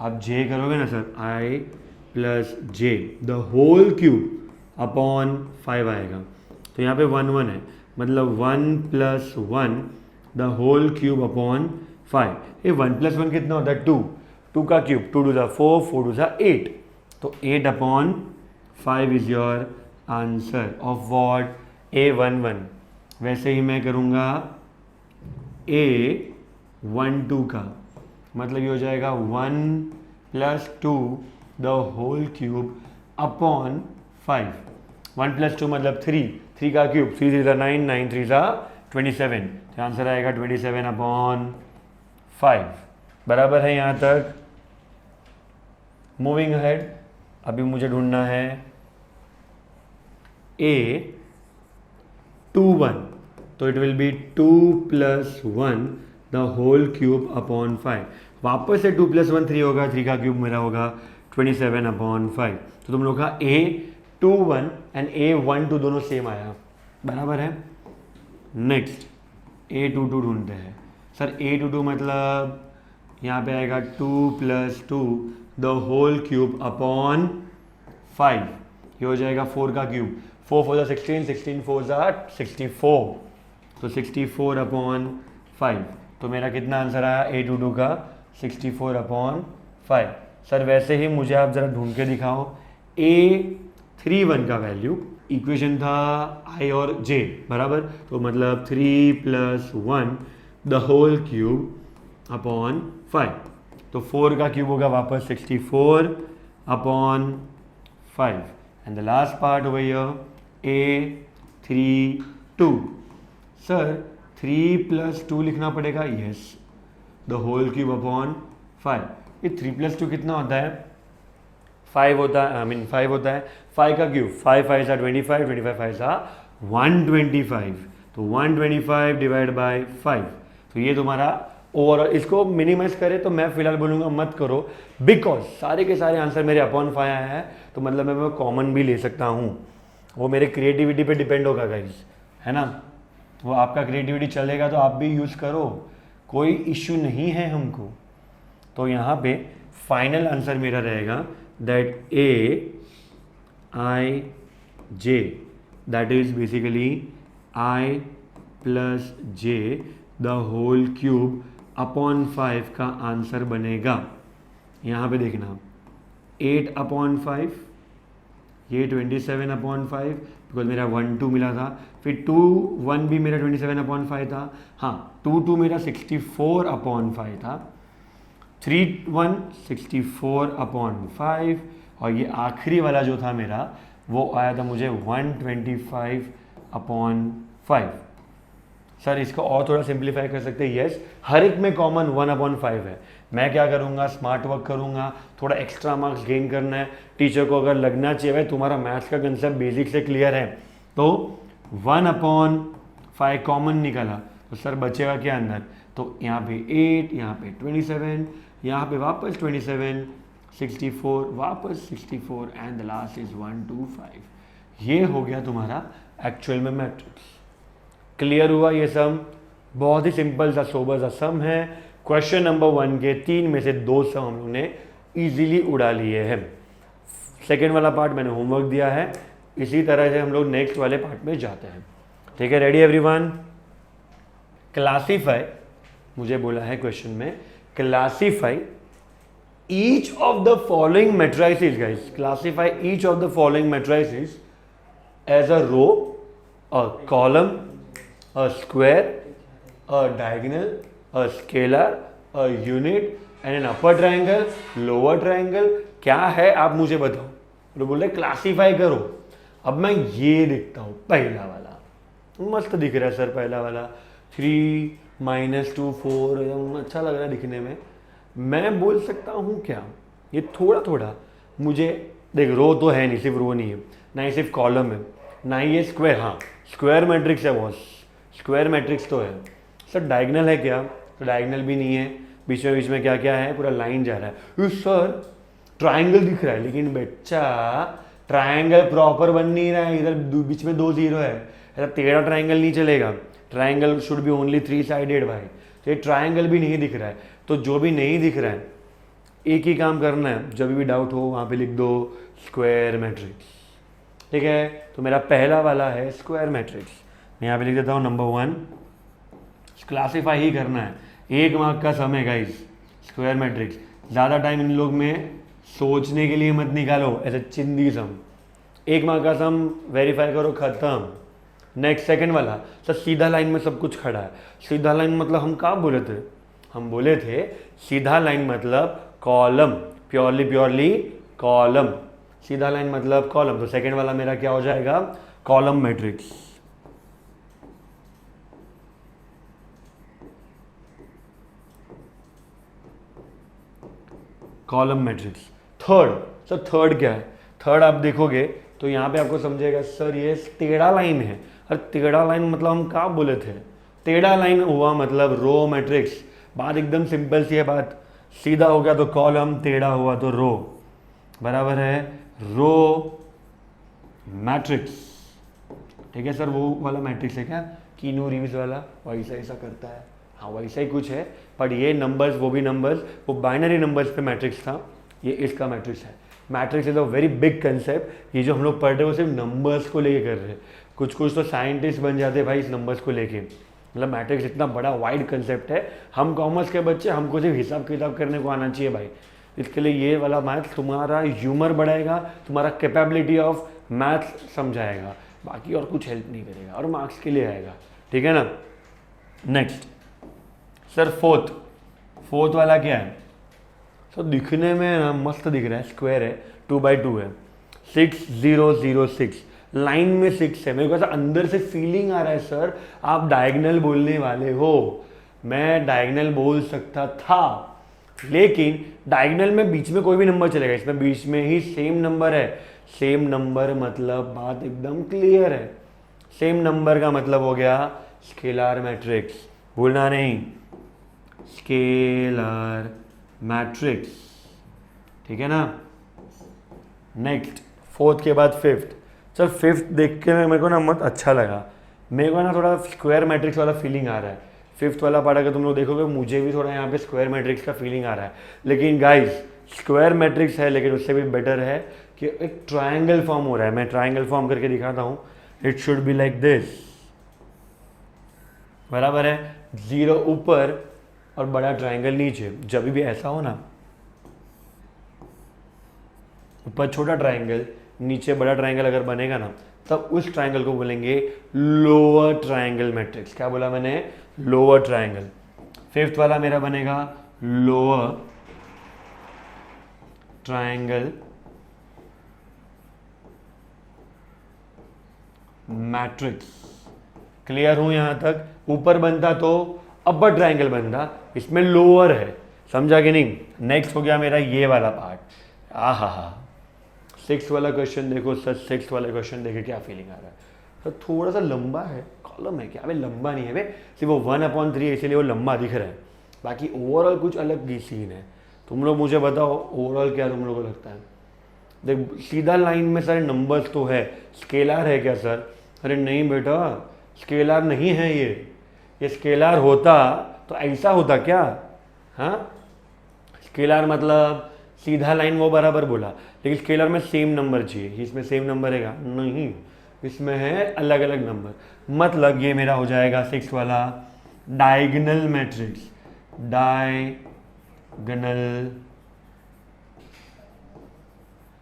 आप J करोगे ना sir, I + J the whole cube upon 5 आएगा। तो यहाँ पे 1 1 है, मतलब 1 + 1 द होल क्यूब अपॉन 5। ये 1 + 1 कितना होता है, 2, 2 का क्यूब, 2 × 4, 4 × 8, तो 8/5 is your answer of what, A11। वैसे ही मैं करूँगा A12 का, मतलब ये हो जाएगा 1 + 2 द होल क्यूब अपॉन 5। 1 + 2 मतलब 3, 3 का क्यूब, 3 3 9, 9 3 27, तो आंसर आएगा 27/5। बराबर है यहाँ तक। मूविंग अहेड, अभी मुझे ढूंढना है A21, तो it will be 2 + 1 the whole cube upon 5। वापस से 2 + 1 3 होगा, 3 का क्यूब मेरा होगा 27/5। तो तुम लोग का A21 एंड A12 दोनों सेम आया, बराबर है। नेक्स्ट A22 ढूंढते हैं सर। A22 मतलब यहाँ पे आएगा 2 + 2 द होल क्यूब अपॉन 5। ये हो जाएगा 4 का क्यूब, 4 4 16, 16 4 64, तो 64 अपॉन 5। तो मेरा कितना आंसर आया A22 का 64 अपॉन 5। सर वैसे ही मुझे आप ज़रा ढूंढ के दिखाओ A31 का वैल्यू, इक्वेशन था I और J बराबर, तो मतलब 3 + 1 द होल क्यूब अपॉन 5। तो 4 का क्यूब होगा वापस 64 upon 5 and the last part over here A32। Sir 3 + 2 लिखना पड़ेगा, yes, the whole cube upon 5। ये 3 + 2 कितना होता है 5 होता है, 5 होता है, 5 का क्यूब 5 5 सा 25, 25 5 सा 125, तो 125 डिवाइड बाय 5। तो ये तुम्हारा ओवरऑल, इसको मिनिमाइज करें तो मैं फिलहाल बोलूँगा मत करो, बिकॉज सारे के सारे आंसर मेरे अपॉन 5 आया है, तो मतलब मैं कॉमन भी ले सकता हूँ, वो मेरे क्रिएटिविटी पे डिपेंड होगा गाइस, है ना। वो आपका क्रिएटिविटी चलेगा तो आप भी यूज़ करो, कोई इश्यू नहीं है हमको। तो यहाँ पे फाइनल आंसर मेरा रहेगा that AIJ, that is basically I + J the whole cube upon 5 का आंसर बनेगा। यहाँ पे देखना 8 अपॉन 5, ये 27 अपॉन 5, बिकॉज मेरा 1 2 मिला था, फिर 2 1 भी मेरा 27 अपॉन 5 था, हाँ 2 2 मेरा 64 अपॉन 5 था, 3 1 64 अपॉन 5, और ये आखिरी वाला जो था मेरा वो आया था मुझे 125 अपॉन 5। सर इसको और थोड़ा सिंप्लीफाई कर सकते हैं, यस, हर एक में कॉमन 1 अपॉन 5 है। मैं क्या करूँगा, स्मार्ट वर्क करूँगा, थोड़ा एक्स्ट्रा मार्क्स गेन करना है, टीचर को अगर लगना चाहिए भाई तुम्हारा मैथ्स का कंसेप्ट बेसिक से क्लियर है, तो 1 अपॉन 5 कॉमन निकाला, तो सर बचेगा क्या अंदर, तो यहाँ पे 8, यहाँ पे 27, यहाँ पे वापस 27, 64, वापस 64 एंड द लास्ट इज 125। ये हो गया तुम्हारा एक्चुअल में मैट्रिक्स। क्लियर हुआ ये सम? बहुत ही सिंपल सा सोबर सा सम है। क्वेश्चन नंबर 1 के 3 में से 2 सम हम लोग ने इजीली उड़ा लिए हैं। सेकेंड वाला पार्ट मैंने होमवर्क दिया है, इसी तरह से हम लोग नेक्स्ट वाले पार्ट में जाते हैं। ठीक है, रेडी एवरीवन? क्लासीफाई, मुझे बोला है क्वेश्चन में, classify each of the following matrices guys, classify each of the following matrices as a row, a column, a square, a diagonal, a scalar, a unit and an upper triangle, lower triangle। क्या है आप मुझे बताओ। तो बोल रहे क्लासीफाई करो। अब मैं ये देखता हूँ पहला वाला, मस्त दिख रहा है सर पहला वाला, 3 - 2 4, अच्छा लग रहा है दिखने में। मैं बोल सकता हूँ क्या, ये थोड़ा थोड़ा मुझे देख, रो तो है नहीं, सिर्फ रो नहीं है, ना ही सिर्फ कॉलम है, ना ही ये स्क्वायर, हाँ स्क्वायर मैट्रिक्स है बॉस, स्क्वायर मैट्रिक्स तो है। सर डायगोनल है क्या, तो डायगोनल भी नहीं है, बीच में क्या क्या है, पूरा लाइन जा रहा है। सर ट्रायंगल दिख रहा है, लेकिन बच्चा ट्रायंगल प्रॉपर बन नहीं रहा है, इधर बीच में 2 0 है, ऐसा टेढ़ा ट्रायंगल नहीं चलेगा, triangle should be only 3 sided भाई। तो ये ट्रायंगल भी नहीं दिख रहा है, तो जो भी नहीं दिख रहा है एक ही काम करना है, जब भी डाउट हो वहाँ पे लिख दो स्क्वायर मैट्रिक्स। ठीक है, तो मेरा पहला वाला है स्क्वायर मैट्रिक्स। मैं यहाँ पे लिख देता हूँ नंबर 1, क्लासीफाई ही करना है, 1 मार्क का सम है गाइस, स्क्वायर मैट्रिक्स। ज़्यादा टाइम इन लोग में सोचने के लिए मत निकालो, ऐसे चिंदी सम, 1 मार्क का सम वेरीफाई करो, ख़त्म। नेक्स्ट सेकंड वाला, सर सीधा लाइन में सब कुछ खड़ा है, सीधा लाइन मतलब हम कहाँ बोले थे, हम बोले थे सीधा लाइन मतलब कॉलम, प्योरली कॉलम, सीधा लाइन मतलब कॉलम। तो सेकंड वाला मेरा क्या हो जाएगा, column matrix. Column matrix. Third, sir third क्या है, थर्ड आप देखोगे तो यहाँ पे आपको समझेगा सर ये टेढ़ा लाइन है, और टेढ़ा लाइन मतलब हम कहाँ बोले थे, टेढ़ा लाइन हुआ मतलब रो मैट्रिक्स। बात एकदम सिंपल सी है बात, सीधा हो गया तो कॉलम, टेढ़ा हुआ तो रो, बराबर है रो मैट्रिक्स। ठीक है सर, वो वाला मैट्रिक्स है क्या, कीनो रिव्स वाला, वैसा ऐसा करता है, हाँ वैसा ही कुछ है, बट ये नंबर्स, वो भी नंबर्स, वो बाइनरी नंबर्स पे मैट्रिक्स था, ये इसका मैट्रिक्स है। Matrix is a very big concept. ये जो हम लोग पढ़ रहे हैं वो सिर्फ नंबर्स को लेके कर रहे हैं। कुछ कुछ तो साइंटिस्ट बन जाते हैं भाई इस नंबर्स को लेके। मतलब मैट्रिक्स इतना बड़ा वाइड कंसेप्ट है। हम कॉमर्स के बच्चे, हमको सिर्फ हिसाब किताब करने को आना चाहिए भाई। इसके लिए ये वाला मैथ्स तुम्हारा ह्यूमर बढ़ाएगा, तुम्हारा कैपेबिलिटी ऑफ मैथ्स समझाएगा, बाकी और कुछ हेल्प नहीं करेगा, और मार्क्स के लिए आएगा। ठीक है ना। नेक्स्ट सर फोर्थ वाला क्या है? सर दिखने में ना मस्त दिख रहा है, स्क्वायर है, 2x2 है, 6006 लाइन में 6 है। मेरे को ऐसा अंदर से फीलिंग आ रहा है सर आप डायगोनल बोलने वाले हो। मैं डायगोनल बोल सकता था, लेकिन डायगोनल में बीच में कोई भी नंबर चलेगा, इसमें बीच में ही सेम नंबर है। सेम नंबर मतलब बात एकदम क्लियर है। सेम नंबर का मतलब हो गया स्केलर मैट्रिक्स, भूलना नहीं, स्केलर मैट्रिक्स। ठीक है ना। नेक्स्ट फोर्थ के बाद फिफ्थ। सर फिफ्थ देख के मेरे को ना मत अच्छा लगा, मेरे को ना थोड़ा स्क्वायर मैट्रिक्स वाला फीलिंग आ रहा है। फिफ्थ वाला पार्ट अगर तुम लोग देखोगे मुझे भी थोड़ा यहाँ पे स्क्वायर मैट्रिक्स का फीलिंग आ रहा है। लेकिन गाइस स्क्वायर मैट्रिक्स है, लेकिन उससे भी बेटर है कि एक ट्रायंगल फॉर्म हो रहा है। मैं ट्रायंगल फॉर्म करके दिखाता हूँ। It should be like this, बराबर है। 0 ऊपर और बड़ा ट्रायंगल नीचे। जब भी ऐसा हो ना, ऊपर छोटा ट्रायंगल नीचे बड़ा ट्रायंगल अगर बनेगा ना, तब उस ट्रायंगल को बोलेंगे लोअर ट्रायंगल मैट्रिक्स। क्या बोला मैंने? Lower triangle. फिफ्थ वाला मेरा बनेगा लोअर ट्रायंगल मैट्रिक्स। क्लियर हूं यहां तक? ऊपर बनता तो अपर ट्रायंगल बनता, इसमें लोअर है, समझा कि नहीं। नेक्स्ट हो गया मेरा ये वाला पार्ट। आहा, 6 वाला क्वेश्चन देखो सर, 6 वाला क्वेश्चन देखे क्या फीलिंग आ रहा है सर? थोड़ा सा लंबा है, कॉलम है क्या? अबे लंबा नहीं है बे, सिर्फ वो 1/3 इसीलिए वो लंबा दिख रहा है, बाकी ओवरऑल कुछ अलग ही सीन है। तुम लोग मुझे बताओ ओवरऑल क्या तुम लोगों को लगता है? देख सीधा लाइन में सारे नंबर्स तो है, स्केलर है क्या सर? अरे नहीं बेटा, स्केलर नहीं है ये स्केलर होता तो ऐसा होता क्या? हाँ, स्केलर मतलब सीधा लाइन वो बराबर बोला, लेकिन स्केलर में सेम नंबर चाहिए। इसमें सेम नंबर है क्या? नहीं, इसमें है अलग अलग नंबर। मतलब ये मेरा हो जाएगा 6 वाला डायगोनल मैट्रिक्स। डायगोनल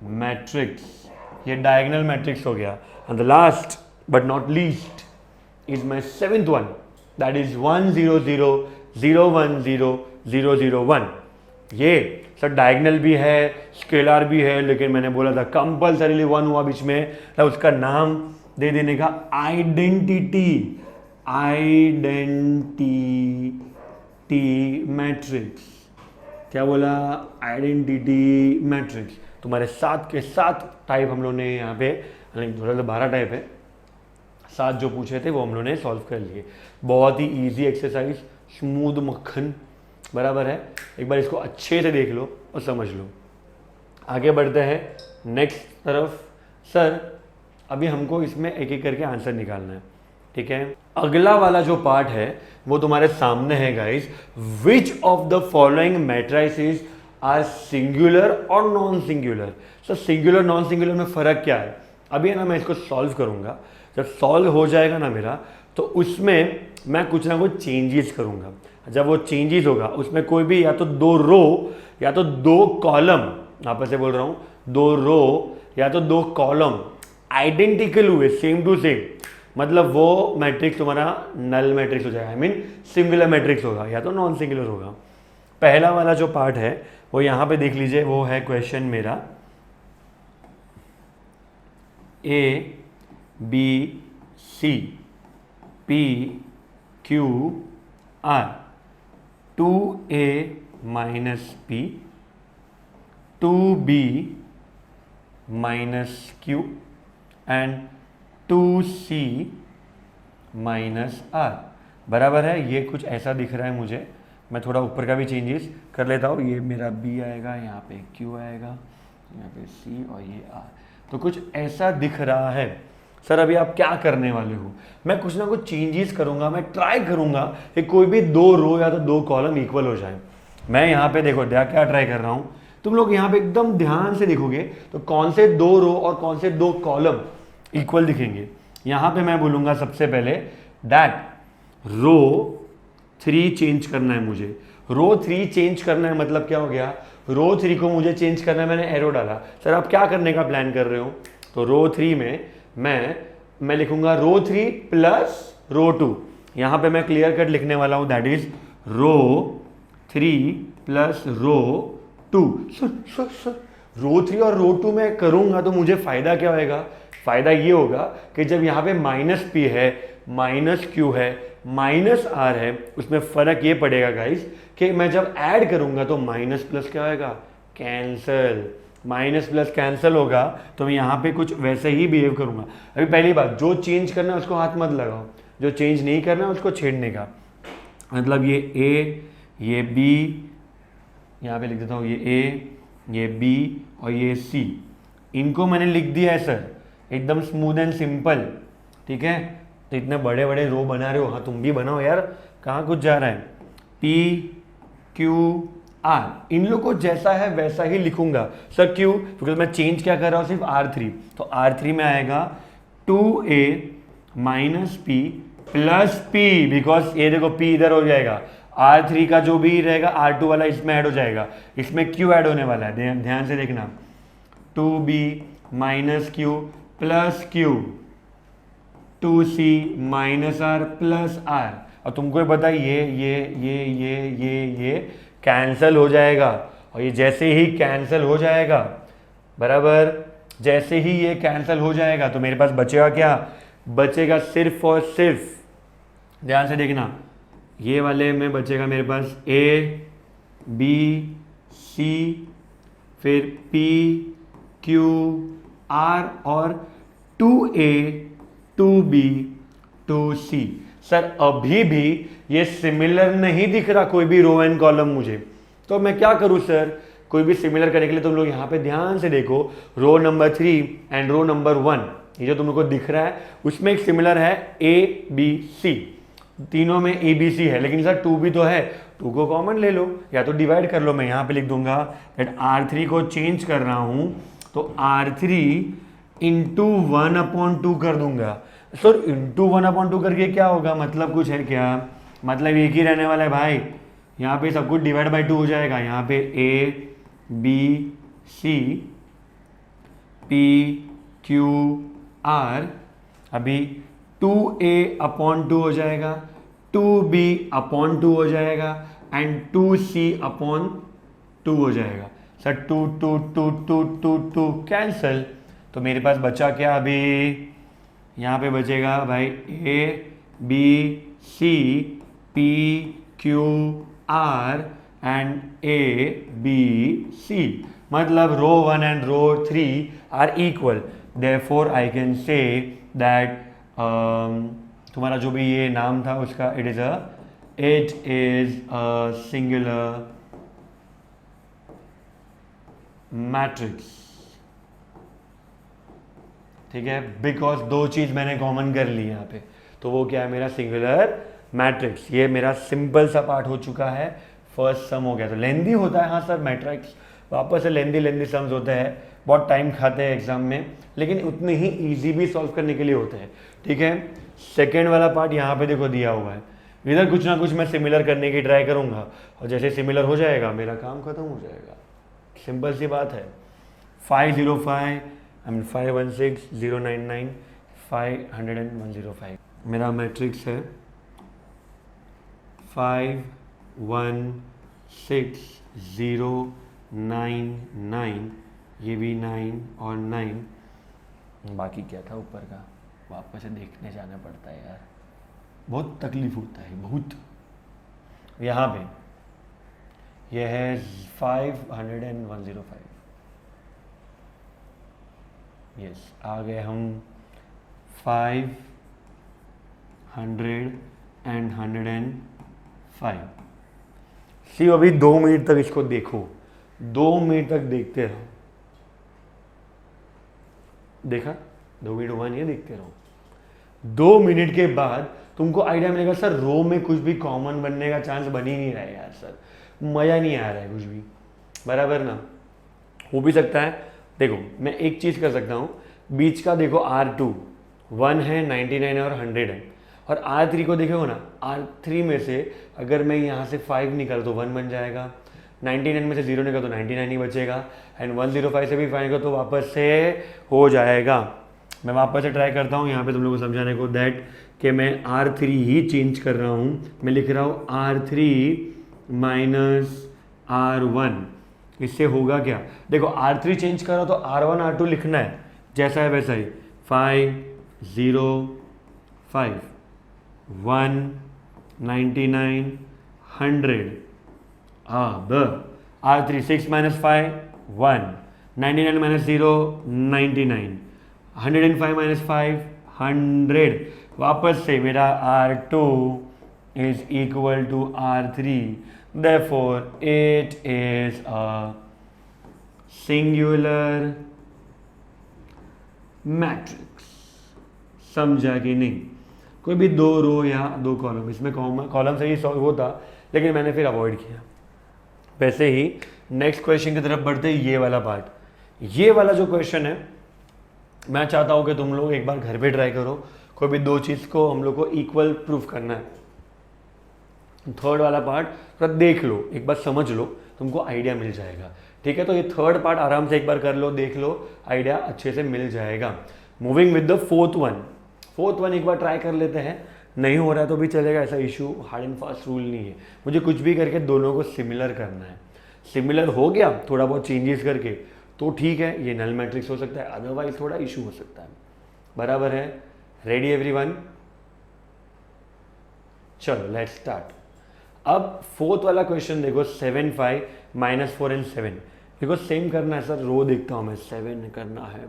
मैट्रिक्स, ये डायगोनल मैट्रिक्स हो गया। And the last but not least is my 7th one, that is 1 0 0 0 1 0 0 0 1। ये सर डायगोनल भी है, स्केलर भी है, लेकिन मैंने बोला था कंपल्सरीली 1 हुआ बीच में, तो उसका नाम दे देने का आइडेंटिटी। Identity matrix. क्या बोला? Identity matrix. तुम्हारे 7 के 7 टाइप हम लोग ने यहाँ पे, थोड़ा सा 12 टाइप है, 7 जो पूछे थे वो हम लोगों ने सॉल्व कर लिए। बहुत ही इजी एक्सरसाइज, स्मूथ मक्खन, बराबर है। एक बार इसको अच्छे से देख लो और समझ लो। आगे बढ़ते हैं नेक्स्ट तरफ। सर अभी हमको इसमें एक एक करके आंसर निकालना है, ठीक है। अगला वाला जो पार्ट है वो तुम्हारे सामने है guys. Which of the following matrices are singular और non singular? Sir singular non singular में फ़र्क क्या है? अभी है ना मैं इसको सॉल्व करूँगा, जब सॉल्व हो जाएगा ना मेरा, तो उसमें मैं कुछ ना कुछ चेंजेस करूँगा। जब वो चेंजेस होगा उसमें कोई भी या तो 2 रो या तो 2 कॉलम, आपस से बोल रहा हूँ, 2 रो या तो 2 कॉलम आइडेंटिकल हुए, सेम टू सेम, मतलब वो मैट्रिक्स तुम्हारा नल मैट्रिक्स हो जाएगा, आई मीन सिंगुलर मैट्रिक्स होगा या तो नॉन सिंगुलर होगा। पहला वाला जो पार्ट है वो यहाँ पे देख लीजिए, वो है क्वेश्चन मेरा A B C P Q R 2A minus P 2B minus Q and 2C minus R, बराबर है। ये कुछ ऐसा दिख रहा है मुझे। मैं थोड़ा ऊपर का भी चेंजेस कर लेता हूँ। ये मेरा B आएगा, यहाँ पे Q आएगा, यहाँ पे C और ये R, तो कुछ ऐसा दिख रहा है। सर अभी आप क्या करने वाले हो? मैं कुछ ना कुछ चेंजेस करूंगा, मैं ट्राई करूंगा कि कोई भी 2 रो या तो 2 कॉलम इक्वल हो जाए। मैं यहाँ पे देखो क्या ट्राई कर रहा हूँ, तुम लोग यहाँ पे एकदम ध्यान से देखोगे तो कौन से 2 रो और कौन से 2 कॉलम इक्वल दिखेंगे। यहाँ पे मैं बोलूँगा सबसे पहले दैट रो 3 चेंज करना है मुझे। रो 3 चेंज करना है मतलब क्या हो गया, रो 3 को मुझे चेंज करना है, मैंने एरो डाला। सर आप क्या करने का प्लान कर रहे हो, तो रो 3 में मैं लिखूंगा रो 3 प्लस रो 2। यहाँ पे मैं क्लियर कट लिखने वाला हूँ, that is row 3 plus row 2। Sir row 3 और रो 2 में करूंगा तो मुझे फायदा क्या होगा, फायदा ये होगा कि जब यहाँ पे माइनस पी है, माइनस क्यू है, माइनस आर है, उसमें फर्क ये पड़ेगा गाइस कि मैं जब ऐड करूंगा तो माइनस प्लस क्या होगा, कैंसल। माइनस प्लस कैंसिल होगा तो मैं यहाँ पे कुछ वैसे ही बिहेव करूंगा। अभी पहली बात, जो चेंज करना है उसको हाथ मत लगाओ, जो चेंज नहीं करना है उसको छेड़ने का। मतलब ये ए, ये बी, यहाँ पे लिख देता हूँ, ये ए, ये बी और ये सी, इनको मैंने लिख दिया है सर, एकदम स्मूथ एंड सिंपल। ठीक है, तो इतने बड़े बड़े रो बना रहे हो, हाँ तुम भी बनाओ यार, कहाँ कुछ जा रहा है। पी क्यू आर, इन लोग को जैसा है वैसा ही लिखूंगा सर। क्यों, क्योंकि मैं चेंज क्या कर रहा हूँ, सिर्फ R3। तो R3 में आएगा 2a minus P plus P, because ये देखो p इधर हो जाएगा, R3 का जो भी रहेगा R2 वाला इसमें ऐड हो जाएगा, इसमें q ऐड होने वाला है, ध्यान से देखना। 2b minus q plus q, 2c minus r plus r. और तुमको ये पता है ये कैंसल हो जाएगा, और ये जैसे ही कैंसल हो जाएगा, बराबर, जैसे ही ये कैंसल हो जाएगा तो मेरे पास बचेगा क्या, बचेगा सिर्फ और सिर्फ, ध्यान से देखना, ये वाले में बचेगा मेरे पास ए बी सी, फिर पी क्यू आर और 2a 2b 2c। सर अभी भी ये सिमिलर नहीं दिख रहा कोई भी रो एंड कॉलम मुझे, तो मैं क्या करूं सर, कोई भी सिमिलर करने के लिए तुम लोग यहाँ पे ध्यान से देखो, row number 3 and row number 1, ये जो तुम लोग को दिख रहा है उसमें एक सिमिलर है ए बी सी, तीनों में ए बी सी है, लेकिन सर 2 भी तो है, 2 को कॉमन ले लो या तो डिवाइड कर लो। मैं यहाँ पे लिख दूंगा दैट R3 को चेंज कर रहा हूँ तो R3 इंटू 1/2 कर दूंगा। सर इंटू 1/2 करके क्या होगा, मतलब कुछ है क्या, मतलब एक ही रहने वाला है भाई, यहाँ पे सब कुछ डिवाइड बाई 2 हो जाएगा। यहाँ पे a b c p q r, अभी 2a/2 हो जाएगा, 2b/2 हो जाएगा एंड 2c/2 हो जाएगा। सर 2 2 2 2 2 2 कैंसल, तो मेरे पास बचा क्या, अभी यहाँ पे बचेगा भाई a b c p q r and a b c, मतलब row 1 and row 3 are equal, therefore I can say that तुम्हारा जो भी ये नाम था उसका, it is a singular matrix. ठीक है, बिकॉज 2 चीज मैंने कॉमन कर ली यहाँ पे, तो वो क्या है, मेरा सिंगुलर मैट्रिक्स। ये मेरा सिंपल सा पार्ट हो चुका है, फर्स्ट सम हो गया। तो लेंदी होता है हाँ सर, मैट्रिक्स वापस से लेंदी सम्स होते हैं, बहुत टाइम खाते हैं एग्जाम में, लेकिन उतने ही इजी भी सॉल्व करने के लिए होते हैं। ठीक है, सेकेंड वाला पार्ट यहाँ पे देखो दिया हुआ है, इधर कुछ ना कुछ मैं सिमिलर करने की ट्राई करूंगा, और जैसे सिमिलर हो जाएगा मेरा काम खत्म हो जाएगा, सिंपल सी बात है। 505 516 099 50105 मेरा मैट्रिक्स है, 516 099, ये भी 9 और 9, बाकी क्या था ऊपर का, वापस से देखने जाना पड़ता है यार, बहुत तकलीफ होता है बहुत। यहाँ पे ये है 50105, यस आ गए हम 500 सी। अभी 2 मिनट तक इसको देखो, 2 मिनट तक देखते रहो, देखा 2 मिनट हुआ नहीं है, देखते रहो। 2 मिनट के बाद तुमको आइडिया मिलेगा सर रो में कुछ भी कॉमन बनने का चांस बन ही नहीं रहा है यार, सर मजा नहीं आ रहा है कुछ भी, बराबर ना। हो भी सकता है। देखो मैं एक चीज़ कर सकता हूँ, बीच का देखो R2 1 है, 99 है और 100 है, और R3 को देखो ना, R3 में से अगर मैं यहाँ से 5 निकाल तो 1 बन जाएगा, 99 में से 0 निकाल तो 99 ही बचेगा, एंड 105 से भी 5 निकाल तो वापस से हो जाएगा। मैं वापस से ट्राई करता हूँ यहाँ पे तुम लोगों को समझाने को, दैट कि मैं R3 ही चेंज कर रहा हूँ। मैं लिख रहा हूँ R3 माइनस R1, इससे होगा क्या? देखो R3 चेंज करो तो R1 R2 लिखना है, जैसा है वैसा ही, 5 0 5 1 99 100। अब R3 6 माइनस 5 1, 99 माइनस 0 99, 105 माइनस 5 100। वापस से मेरा R2 is equal to R3, therefore it is a singular matrix। समझा कि नहीं? कोई भी दो रो या दो कॉलम, इसमें कॉलम से ही सॉल्व होता, लेकिन मैंने फिर अवॉइड किया। वैसे ही नेक्स्ट क्वेश्चन की तरफ बढ़ते, ये वाला पार्ट, ये वाला जो क्वेश्चन है, मैं चाहता हूं कि तुम लोग एक बार घर पे ट्राई करो। कोई भी दो चीज़ को हम लोग को इक्वल प्रूफ करना है। थर्ड वाला पार्ट थोड़ा देख लो, एक बार समझ लो, तुमको आइडिया मिल जाएगा। ठीक है, तो ये थर्ड पार्ट आराम से एक बार कर लो, देख लो, आइडिया अच्छे से मिल जाएगा। Moving with the fourth one एक बार ट्राई कर लेते हैं। नहीं हो रहा है तो भी चलेगा, ऐसा issue hard and fast rule नहीं है। मुझे कुछ भी करके दोनों को सिमिलर करना है। सिमिलर हो गया थोड़ा बहुत चेंजेस करके तो ठीक है, ये नल मैट्रिक्स हो सकता है, अदरवाइज थोड़ा इशू हो सकता है। बराबर है? Ready everyone? चलो लेट्स स्टार्ट। अब फोर्थ वाला क्वेश्चन देखो, 7 5 माइनस 4 एंड 7। देखो सेम करना है सर, रो देखता हूँ मैं, 7 करना है,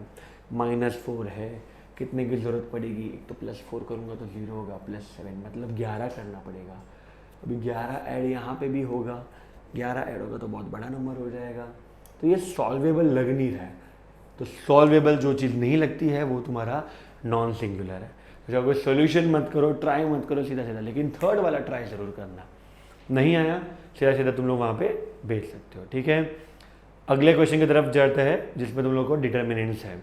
-4 है, कितने की जरूरत पड़ेगी? एक तो +4 करूँगा तो 0 होगा, +7 मतलब 11 करना पड़ेगा। अभी 11 ऐड यहाँ पे भी होगा, 11 ऐड होगा तो बहुत बड़ा नंबर हो जाएगा। तो ये सॉल्वेबल लग नहीं रहा है। तो सॉल्वेबल जो चीज़ नहीं लगती है वो तुम्हारा नॉन सिंगुलर है। तो जब कोई सोल्यूशन मत करो, ट्राई मत करो सीधा सीधा, लेकिन थर्ड वाला ट्राई ज़रूर करना। नहीं आया सीधा सीधा तुम लोग वहाँ पे भेज सकते हो। ठीक है, अगले क्वेश्चन की तरफ जाते हैं जिसमें तुम लोग को डिटर्मिनेंट्स है।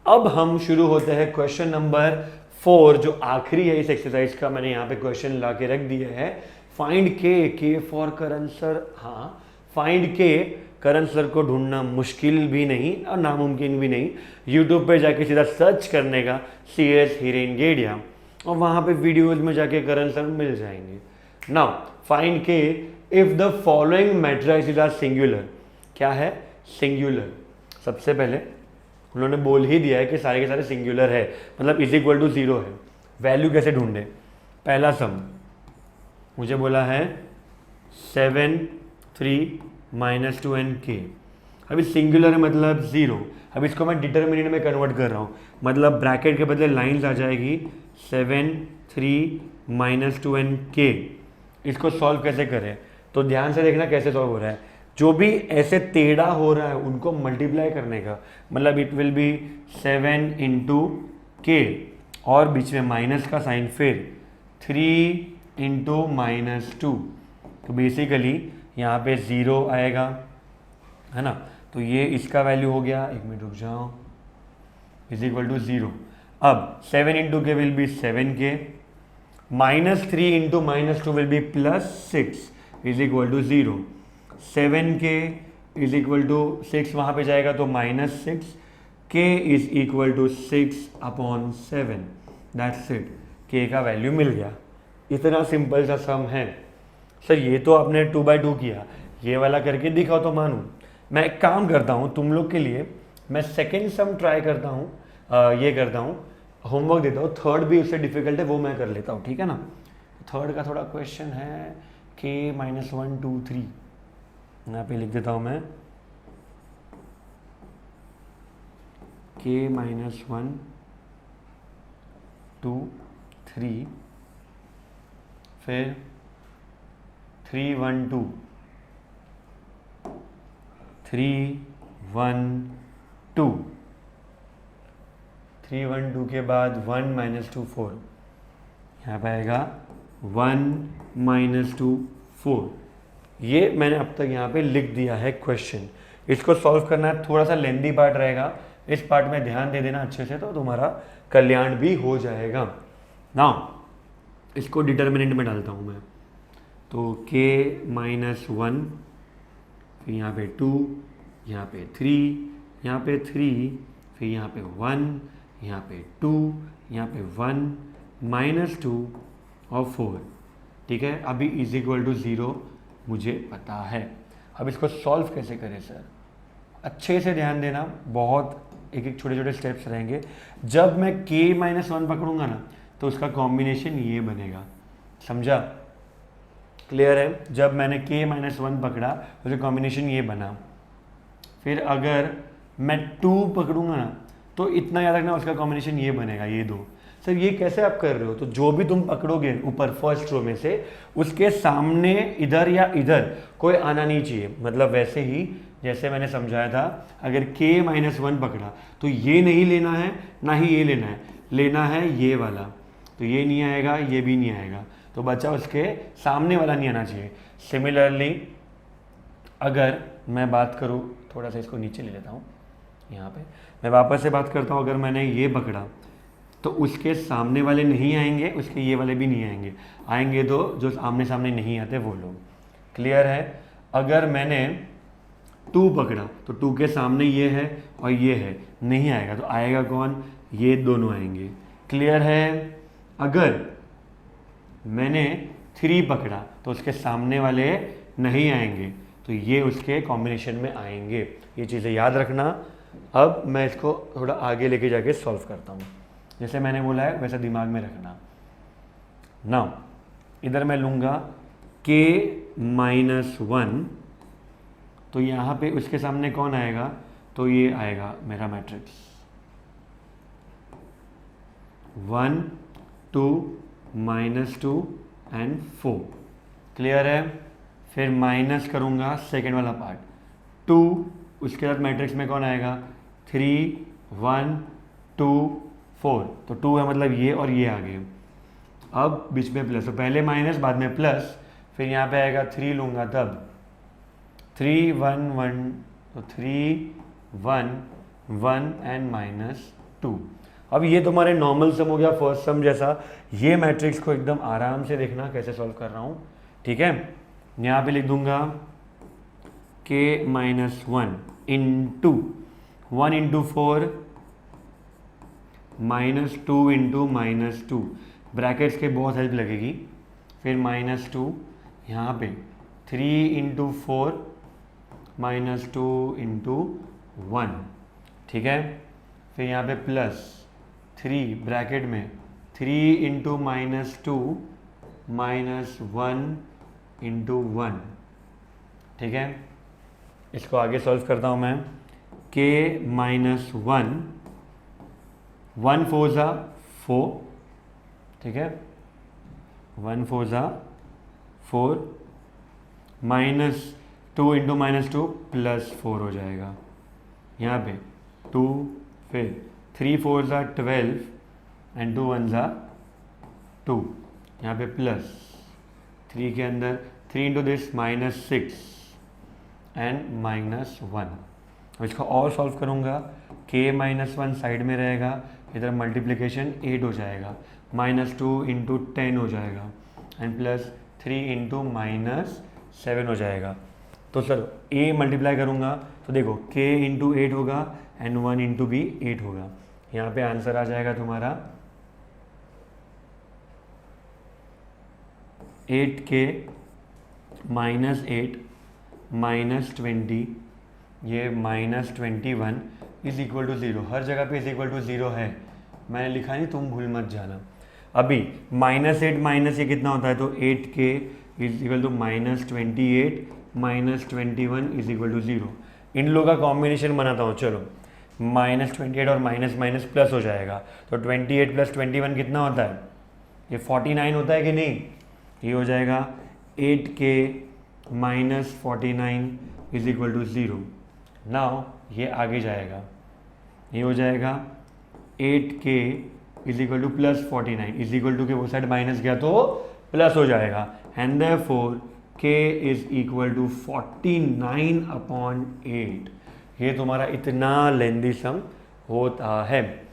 अब हम शुरू होते हैं क्वेश्चन नंबर 4, जो आखिरी है इस एक्सरसाइज का। मैंने यहाँ पे क्वेश्चन ला के रख दिया है, फाइंड के फॉर करंट सर। हाँ, फाइंड के, करंट सर को ढूंढना मुश्किल भी नहीं और नामुमकिन भी नहीं। यूट्यूब पे जाके सीधा सर्च करने का CS हीरेन गेडिया, और वहाँ पे वीडियोज में जाके करंट सर मिल जाएंगे। Now find k if the following matrices are singular. क्या है सिंगुलर? सबसे पहले उन्होंने बोल ही दिया है कि सारे के सारे सिंगुलर है, मतलब इज इक्वल टू 0 है। वैल्यू कैसे ढूंढे? पहला सम मुझे बोला है 7 3 -2 एंड के। अभी सिंगुलर है मतलब 0। अब इसको मैं डिटर्मिनेंट में कन्वर्ट कर रहा हूँ, मतलब ब्रैकेट के बदले लाइन्स आ जाएगी, 7 3 -2 एंड के। इसको सॉल्व कैसे करें? तो ध्यान से देखना कैसे सॉल्व हो रहा है। जो भी ऐसे टेढ़ा हो रहा है उनको मल्टीप्लाई करने का, मतलब इट विल बी 7 इंटू के और बीच में माइनस का साइन, फिर 3 इंटू -2। तो बेसिकली यहाँ पे 0 आएगा, है ना। तो ये इसका वैल्यू हो गया, एक मिनट रुक जाओ, इज इक्वल टू 0। अब 7 इंटू के will be 7 k, -3 into -2 will be +6 is equal to 0। 7 के इज इक्वल टू 6 वहाँ पे जाएगा तो -6, k is equal to 6/7। That's it, k का वैल्यू मिल गया। इतना सिंपल सा सम है। सर ये तो आपने 2/2 किया, ये वाला करके दिखाओ तो मानूं। मैं एक काम करता हूँ तुम लोग के लिए, मैं सेकेंड सम ट्राई करता हूँ, ये करता हूँ, होमवर्क देता हूँ। थर्ड भी उससे डिफिकल्ट है, वो मैं कर लेता हूँ, ठीक है ना। थर्ड का थोड़ा क्वेश्चन है k -1 2 3, यहाँ पे लिख देता हूँ मैं k -1 2 3, फिर 3 1 2 3 1 2 3 1 2 के बाद 1 -2 4, यहाँ पे आएगा 1 -2 4। ये मैंने अब तक यहाँ पे लिख दिया है क्वेश्चन। इसको सॉल्व करना है, थोड़ा सा लेंदी पार्ट रहेगा, इस पार्ट में ध्यान दे देना अच्छे से, तो तुम्हारा कल्याण भी हो जाएगा। नाउ इसको डिटर्मिनेंट में डालता हूँ मैं, तो k -1, फिर यहाँ पे 2, यहाँ पे 3, यहाँ पे 3, फिर यहाँ पे 1, यहाँ पे 2, यहाँ पे 1, -2 और 4। ठीक है, अभी इज इक्वल टू 0 मुझे पता है। अब इसको सॉल्व कैसे करें सर? अच्छे से ध्यान देना, बहुत एक एक छोटे छोटे स्टेप्स रहेंगे। जब मैं k -1 पकड़ूंगा ना, तो उसका कॉम्बिनेशन ये बनेगा, समझा? क्लियर है? जब मैंने k -1 पकड़ा, उसका कॉम्बिनेशन ये बना। फिर अगर मैं 2 पकड़ूंगा ना, तो इतना याद रखना, उसका कॉम्बिनेशन ये बनेगा, ये 2। सर ये कैसे आप कर रहे हो? तो जो भी तुम पकड़ोगे ऊपर फर्स्ट रो में से, उसके सामने इधर या इधर कोई आना नहीं चाहिए। मतलब वैसे ही जैसे मैंने समझाया था, अगर k -1 पकड़ा तो ये नहीं लेना है, ना ही ये लेना है, लेना है ये वाला। तो ये नहीं आएगा, ये भी नहीं आएगा, तो बच्चा उसके सामने वाला नहीं आना चाहिए। सिमिलरली अगर मैं बात करूँ, थोड़ा सा इसको नीचे ले लेता हूँ, यहाँ पे मैं वापस से बात करता हूँ। अगर मैंने ये पकड़ा तो उसके सामने वाले नहीं आएंगे, उसके ये वाले भी नहीं आएंगे, आएंगे तो जो आमने सामने नहीं आते वो लोग। क्लियर है? अगर मैंने 2 पकड़ा तो 2 के सामने ये है और ये है, नहीं आएगा, तो आएगा कौन? ये दोनों आएंगे। क्लियर है? अगर मैंने 3 पकड़ा तो उसके सामने वाले नहीं आएंगे, तो ये उसके कॉम्बिनेशन में आएंगे। ये चीज़ें याद रखना। अब मैं इसको थोड़ा आगे लेके जाके सॉल्व करता हूँ, जैसे मैंने बोला है वैसा दिमाग में रखना। नाउ इधर मैं लूँगा k -1, तो यहाँ पे उसके सामने कौन आएगा? तो ये आएगा मेरा मैट्रिक्स 1, 2, -2 एंड 4। क्लियर है? फिर माइनस करूँगा सेकेंड वाला पार्ट 2, उसके बाद मैट्रिक्स में कौन आएगा? 3, 1, 2, 4। तो 2 है, मतलब ये और ये आ गए। अब बीच में प्लस, तो पहले माइनस बाद में प्लस, फिर यहाँ पे आएगा 3 लूँगा तब 3, 1, 1, तो 3, 1, 1 एंड -2। अब ये तुम्हारे नॉर्मल सम हो गया, फर्स्ट सम जैसा। ये मैट्रिक्स को एकदम आराम से देखना कैसे सॉल्व कर रहा हूँ। ठीक है, यहाँ पे लिख दूंगा k -1 into 1 into 4 -2 into -2, brackets के बहुत हेल्प लगेगी। फिर -2, यहाँ पे 3 इंटू 4 -2 इंटू 1। ठीक है, फिर यहाँ पे प्लस 3 ब्रैकेट में 3 इंटू -2 -1 इंटू 1। ठीक है, इसको आगे सॉल्व करता हूँ मैं। k -1, 1 4 ज़ा 4। ठीक है, 1 4 ज़ा 4, -2 इंटू -2 +4 हो जाएगा। यहाँ पे 2, फिर 3 4 ज़ा 12 एंड 2 1 ज़ा 2। यहाँ पे प्लस 3 के अंदर 3 इंटू दिस -6 एंड -1। अब इसको और सॉल्व करूँगा, k -1 साइड में रहेगा, इधर मल्टीप्लिकेशन 8 हो जाएगा, -2 इंटू 10 हो जाएगा एंड प्लस 3 इंटू -7 हो जाएगा। तो सर a मल्टीप्लाई करूँगा तो देखो k इंटू 8 होगा एंड 1 इंटू भी 8 होगा। यहाँ पे आंसर आ जाएगा तुम्हारा 8k -8 -20, ये -21 इज इक्वल टू 0। हर जगह पे इज इक्वल टू 0 है, मैंने लिखा नहीं, तुम भूल मत जाना। अभी -8 माइनस ये कितना होता है? तो 8k is equal to -28 -21 is equal to 0। इन लोगों का कॉम्बिनेशन बनाता हूँ, चलो। -28 और माइनस माइनस प्लस हो जाएगा, तो 28 + 21 कितना होता है? ये 49 होता है कि नहीं? ये हो जाएगा 8k -49 is equal to 0। Now ये आगे जाएगा, ये हो जाएगा 8k is equal to +49, is equal to के वो साइड माइनस गया तो प्लस हो जाएगा, and therefore k is equal to 49/8। ये तुम्हारा इतना लेंदी सम होता है।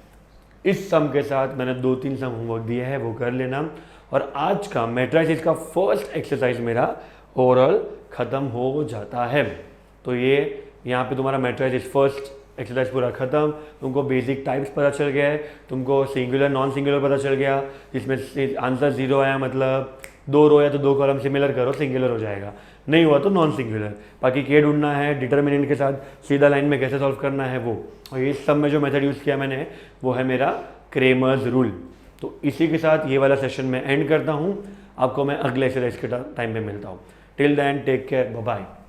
इस सम के साथ मैंने 2-3 सम होमवर्क दिए हैं, वो कर लेना। और आज का मैट्रिसेस का फर्स्ट एक्सरसाइज मेरा ओवरऑल ख़त्म हो जाता है। तो ये यहाँ पे तुम्हारा मैट्रिसेस फर्स्ट एक्सरसाइज पूरा खत्म। तुमको बेसिक टाइप्स पता चल गया है, तुमको सिंगुलर नॉन सिंगुलर पता चल गया, जिसमें से आंसर 0 आया मतलब 2 रो या तो 2 कॉलम सिमिलर करो, सिंगुलर हो जाएगा, नहीं हुआ तो नॉन सिंगुलर। बाकी के ढूंढना है, डिटर्मिनेंट के साथ सीधा लाइन में कैसे सॉल्व करना है वो। और ये सब में जो मेथड यूज़ किया मैंने वो है मेरा क्रेमर्स रूल। तो इसी के साथ ये वाला सेशन मैं एंड करता हूँ। आपको मैं अगले एक्सरसाइज के टाइम पे मिलता हूँ। Till then take care, bye bye.